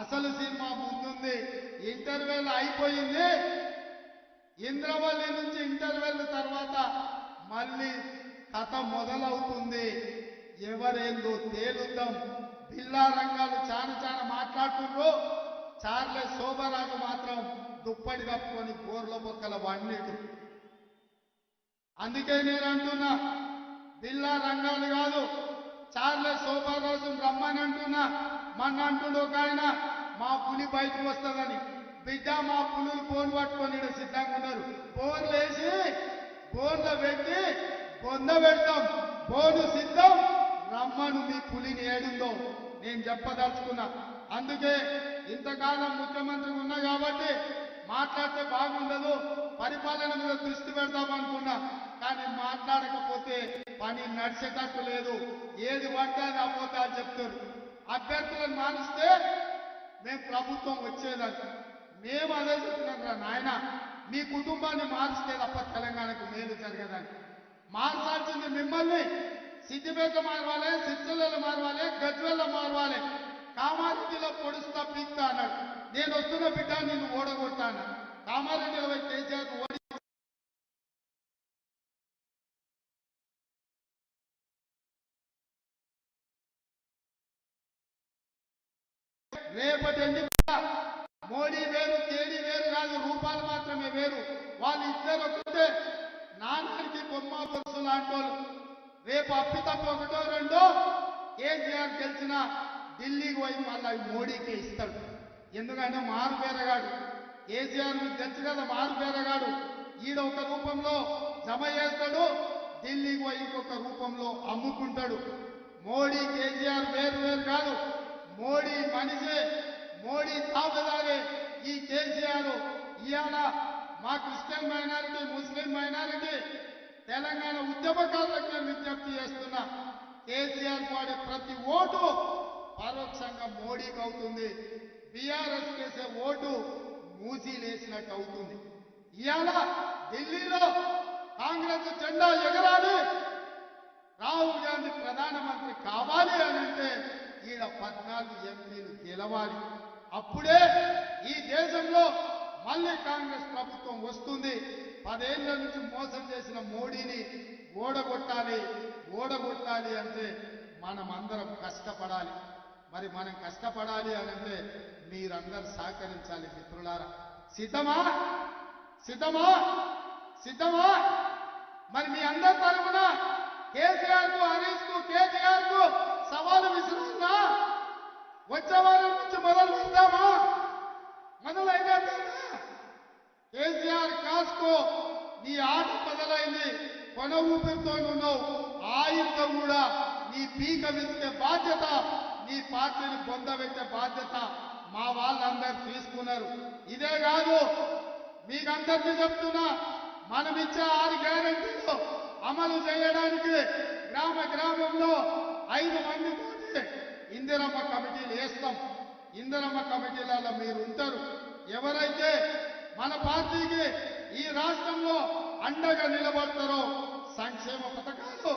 అసలు సినిమా ముందుంది. ఇంటర్వెల్ అయిపోయింది. ఇంద్రవల్లి నుంచి ఇంటర్వెల్ తర్వాత మళ్ళీ కథ మొదలవుతుంది. ఎవరేందో తేలుద్దాం. బిల్లా రంగాలు చాలా మాట్లాడుతున్నారు. చార్లెస్ శోభరాజు మాత్రం దుప్పటి కప్పుకొని గోర్ల బొక్కల వన్నీడు. అందుకే నేను అంటున్నా, బిల్లా రంగాలు కాదు, చార్లెస్ శోభరాజు రమ్మని అంటున్నా. మన అంటుండు ఒక ఆయన, మా పులి బయటకు వస్తుందని. బిడ్డ మా పులులు బోన్ పట్టుకొని ఈడ సిద్ధంగా ఉన్నారు. బోన్లు వేసి బోన్లో పెట్టి బొంద పెడతాం. బోను సిద్ధం, రమ్మను మీ పులిని ఏడుందో నేను చెప్పదలుచుకున్నా. అందుకే ఇంతకాలం ముఖ్యమంత్రి ఉన్నా కాబట్టి మాట్లాడితే బాగుండదు, పరిపాలన మీద దృష్టి పెడతామనుకున్నా. కానీ మాట్లాడకపోతే పని నడిచేటట్టు లేదు. ఏది పడితే అది అపోతాలు చెప్తారు. అభ్యర్థులను మానిస్తే మేము ప్రభుత్వం వచ్చేదని మేము అదే చెప్తున్నాం రా నాయన. మీ కుటుంబాన్ని మారిస్తే తప్ప తెలంగాణకు మేలు జరగదని. మార్చాల్సింది మిమ్మల్ని. సిద్దిపేట మారవాలి, సిరిసిల్లలో మారవాలి, గజ్వేల్లో మారవాలి. కామారెడ్డిలో పొడుస్తా పీక్తా అన్నాడు. నేను వస్తున్న బిడ్డ నిన్ను ఓడగొట్టాను. కామారెడ్డిలో పోయి కేసీఆర్ ఓడి రేపటి ఎన్నిక మోడీ వేరు, కేడీ వేరు కాదు, రూపాలు మాత్రమే వేరు. వాళ్ళు ఇద్దరు ఒకటే, నాన్నకి బొమ్మ బొరుసు లాంటోళ్ళు. రేపు అప్పితప్ప ఒకటో రెండో కేసీఆర్ గెలిచిన ఢిల్లీకి పోయి మళ్ళీ మోడీకే ఇస్తాడు. ఎందుకంటే మారు పేరగాడు. కేసీఆర్ మీకు తెలుసు కదా, మారు పేరగాడు. ఈడ ఒక రూపంలో జమ చేస్తాడు, ఢిల్లీకి పోయి ఇంకొక రూపంలో అమ్ముకుంటాడు. మోడీ కేసీఆర్ వేరు వేరు కాదు. మోడీ మనిషే, మోడీ తాబేదారే. ఈ కేసీఆర్ ఇవాళ మా క్రిస్టియన్ మైనారిటీ, ముస్లిం మైనారిటీ, తెలంగాణ ఉద్యమకారులకు నేను విజ్ఞప్తి చేస్తున్నా. కేసీఆర్ వాడే ప్రతి ఓటు పరోక్షంగా మోడీకి అవుతుంది. బీఆర్ఎస్ చేసే ఓటు మూసీలేసినట్టు అవుతుంది. ఇవాళ ఢిల్లీలో కాంగ్రెస్ జెండా ఎగరాలి, రాహుల్ గాంధీ ప్రధానమంత్రి కావాలి అని అంటే ఈడ 14 ఎంపీలు గెలవాలి. అప్పుడే ఈ దేశంలో మళ్ళీ కాంగ్రెస్ ప్రభుత్వం వస్తుంది. 10 ఏళ్ల నుంచి మోసం చేసిన మోడీని ఓడగొట్టాలి. ఓడగొట్టాలి అంటే మనం అందరం కష్టపడాలి. మరి మనం కష్టపడాలి అని అంటే మీరందరూ సహకరించాలి. మిత్రులారా, సిద్ధమా? సిద్ధమా? సిద్ధమా? మరి మీ అందరి తరఫున కేసీఆర్ కు, హరీష్ కు, కేటీఆర్ కు సవాలు విసురున్నా? వచ్చే వారం నుంచి మొదలు పెడతామా? మొదలైనా కేసీఆర్ కాస్కో నీ ఆట మొదలైంది. కొన ఊపిరితో ఉన్నావు. ఆయుధ కూడా నీ పీక విసికే బాధ్యత, నీ పార్టీని పొందబెట్టే బాధ్యత మా వాళ్ళందరూ తీసుకున్నారు. ఇదే కాదు, మీకందరికీ చెప్తున్నా, మనం ఇచ్చే 6 గ్యారెంటీలు అమలు చేయడానికి గ్రామ గ్రామంలో 5 మందితోటి ఇందిరమ్మ కమిటీలు వేస్తాం. ఇందిరమ్మ కమిటీలలో మీరు ఉంటారు. ఎవరైతే మన పార్టీకి ఈ రాష్ట్రంలో అండగా నిలబడతారో సంక్షేమ పథకాలు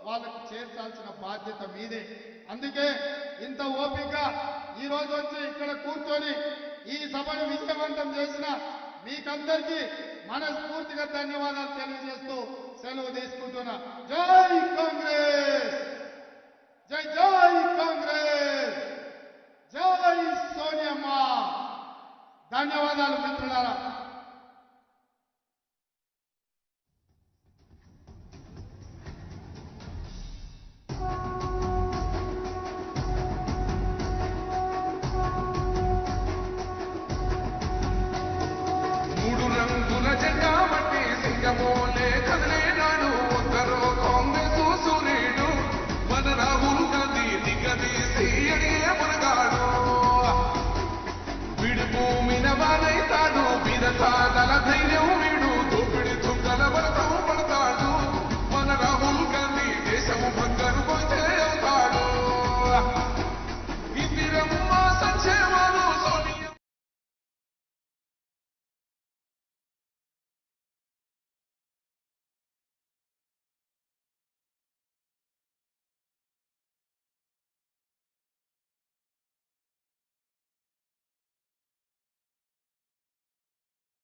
వాళ్ళకు చేర్చాల్సిన బాధ్యత మీదే. అందుకే ఇంత ఓపిక ఈ రోజు వచ్చి ఇక్కడ కూర్చొని ఈ సభను విజయవంతం చేసిన మీకందరికీ మనస్ఫూర్తిగా ధన్యవాదాలు తెలియజేస్తూ సెలవు తీసుకుంటున్నా. జై కాంగ్రెస్, జై జై కాంగ్రెస్, జై సోనియమ్మ. ధన్యవాదాలు మిత్రులారా. మూడు రంగుల జెండా బట్టి సింగమోలే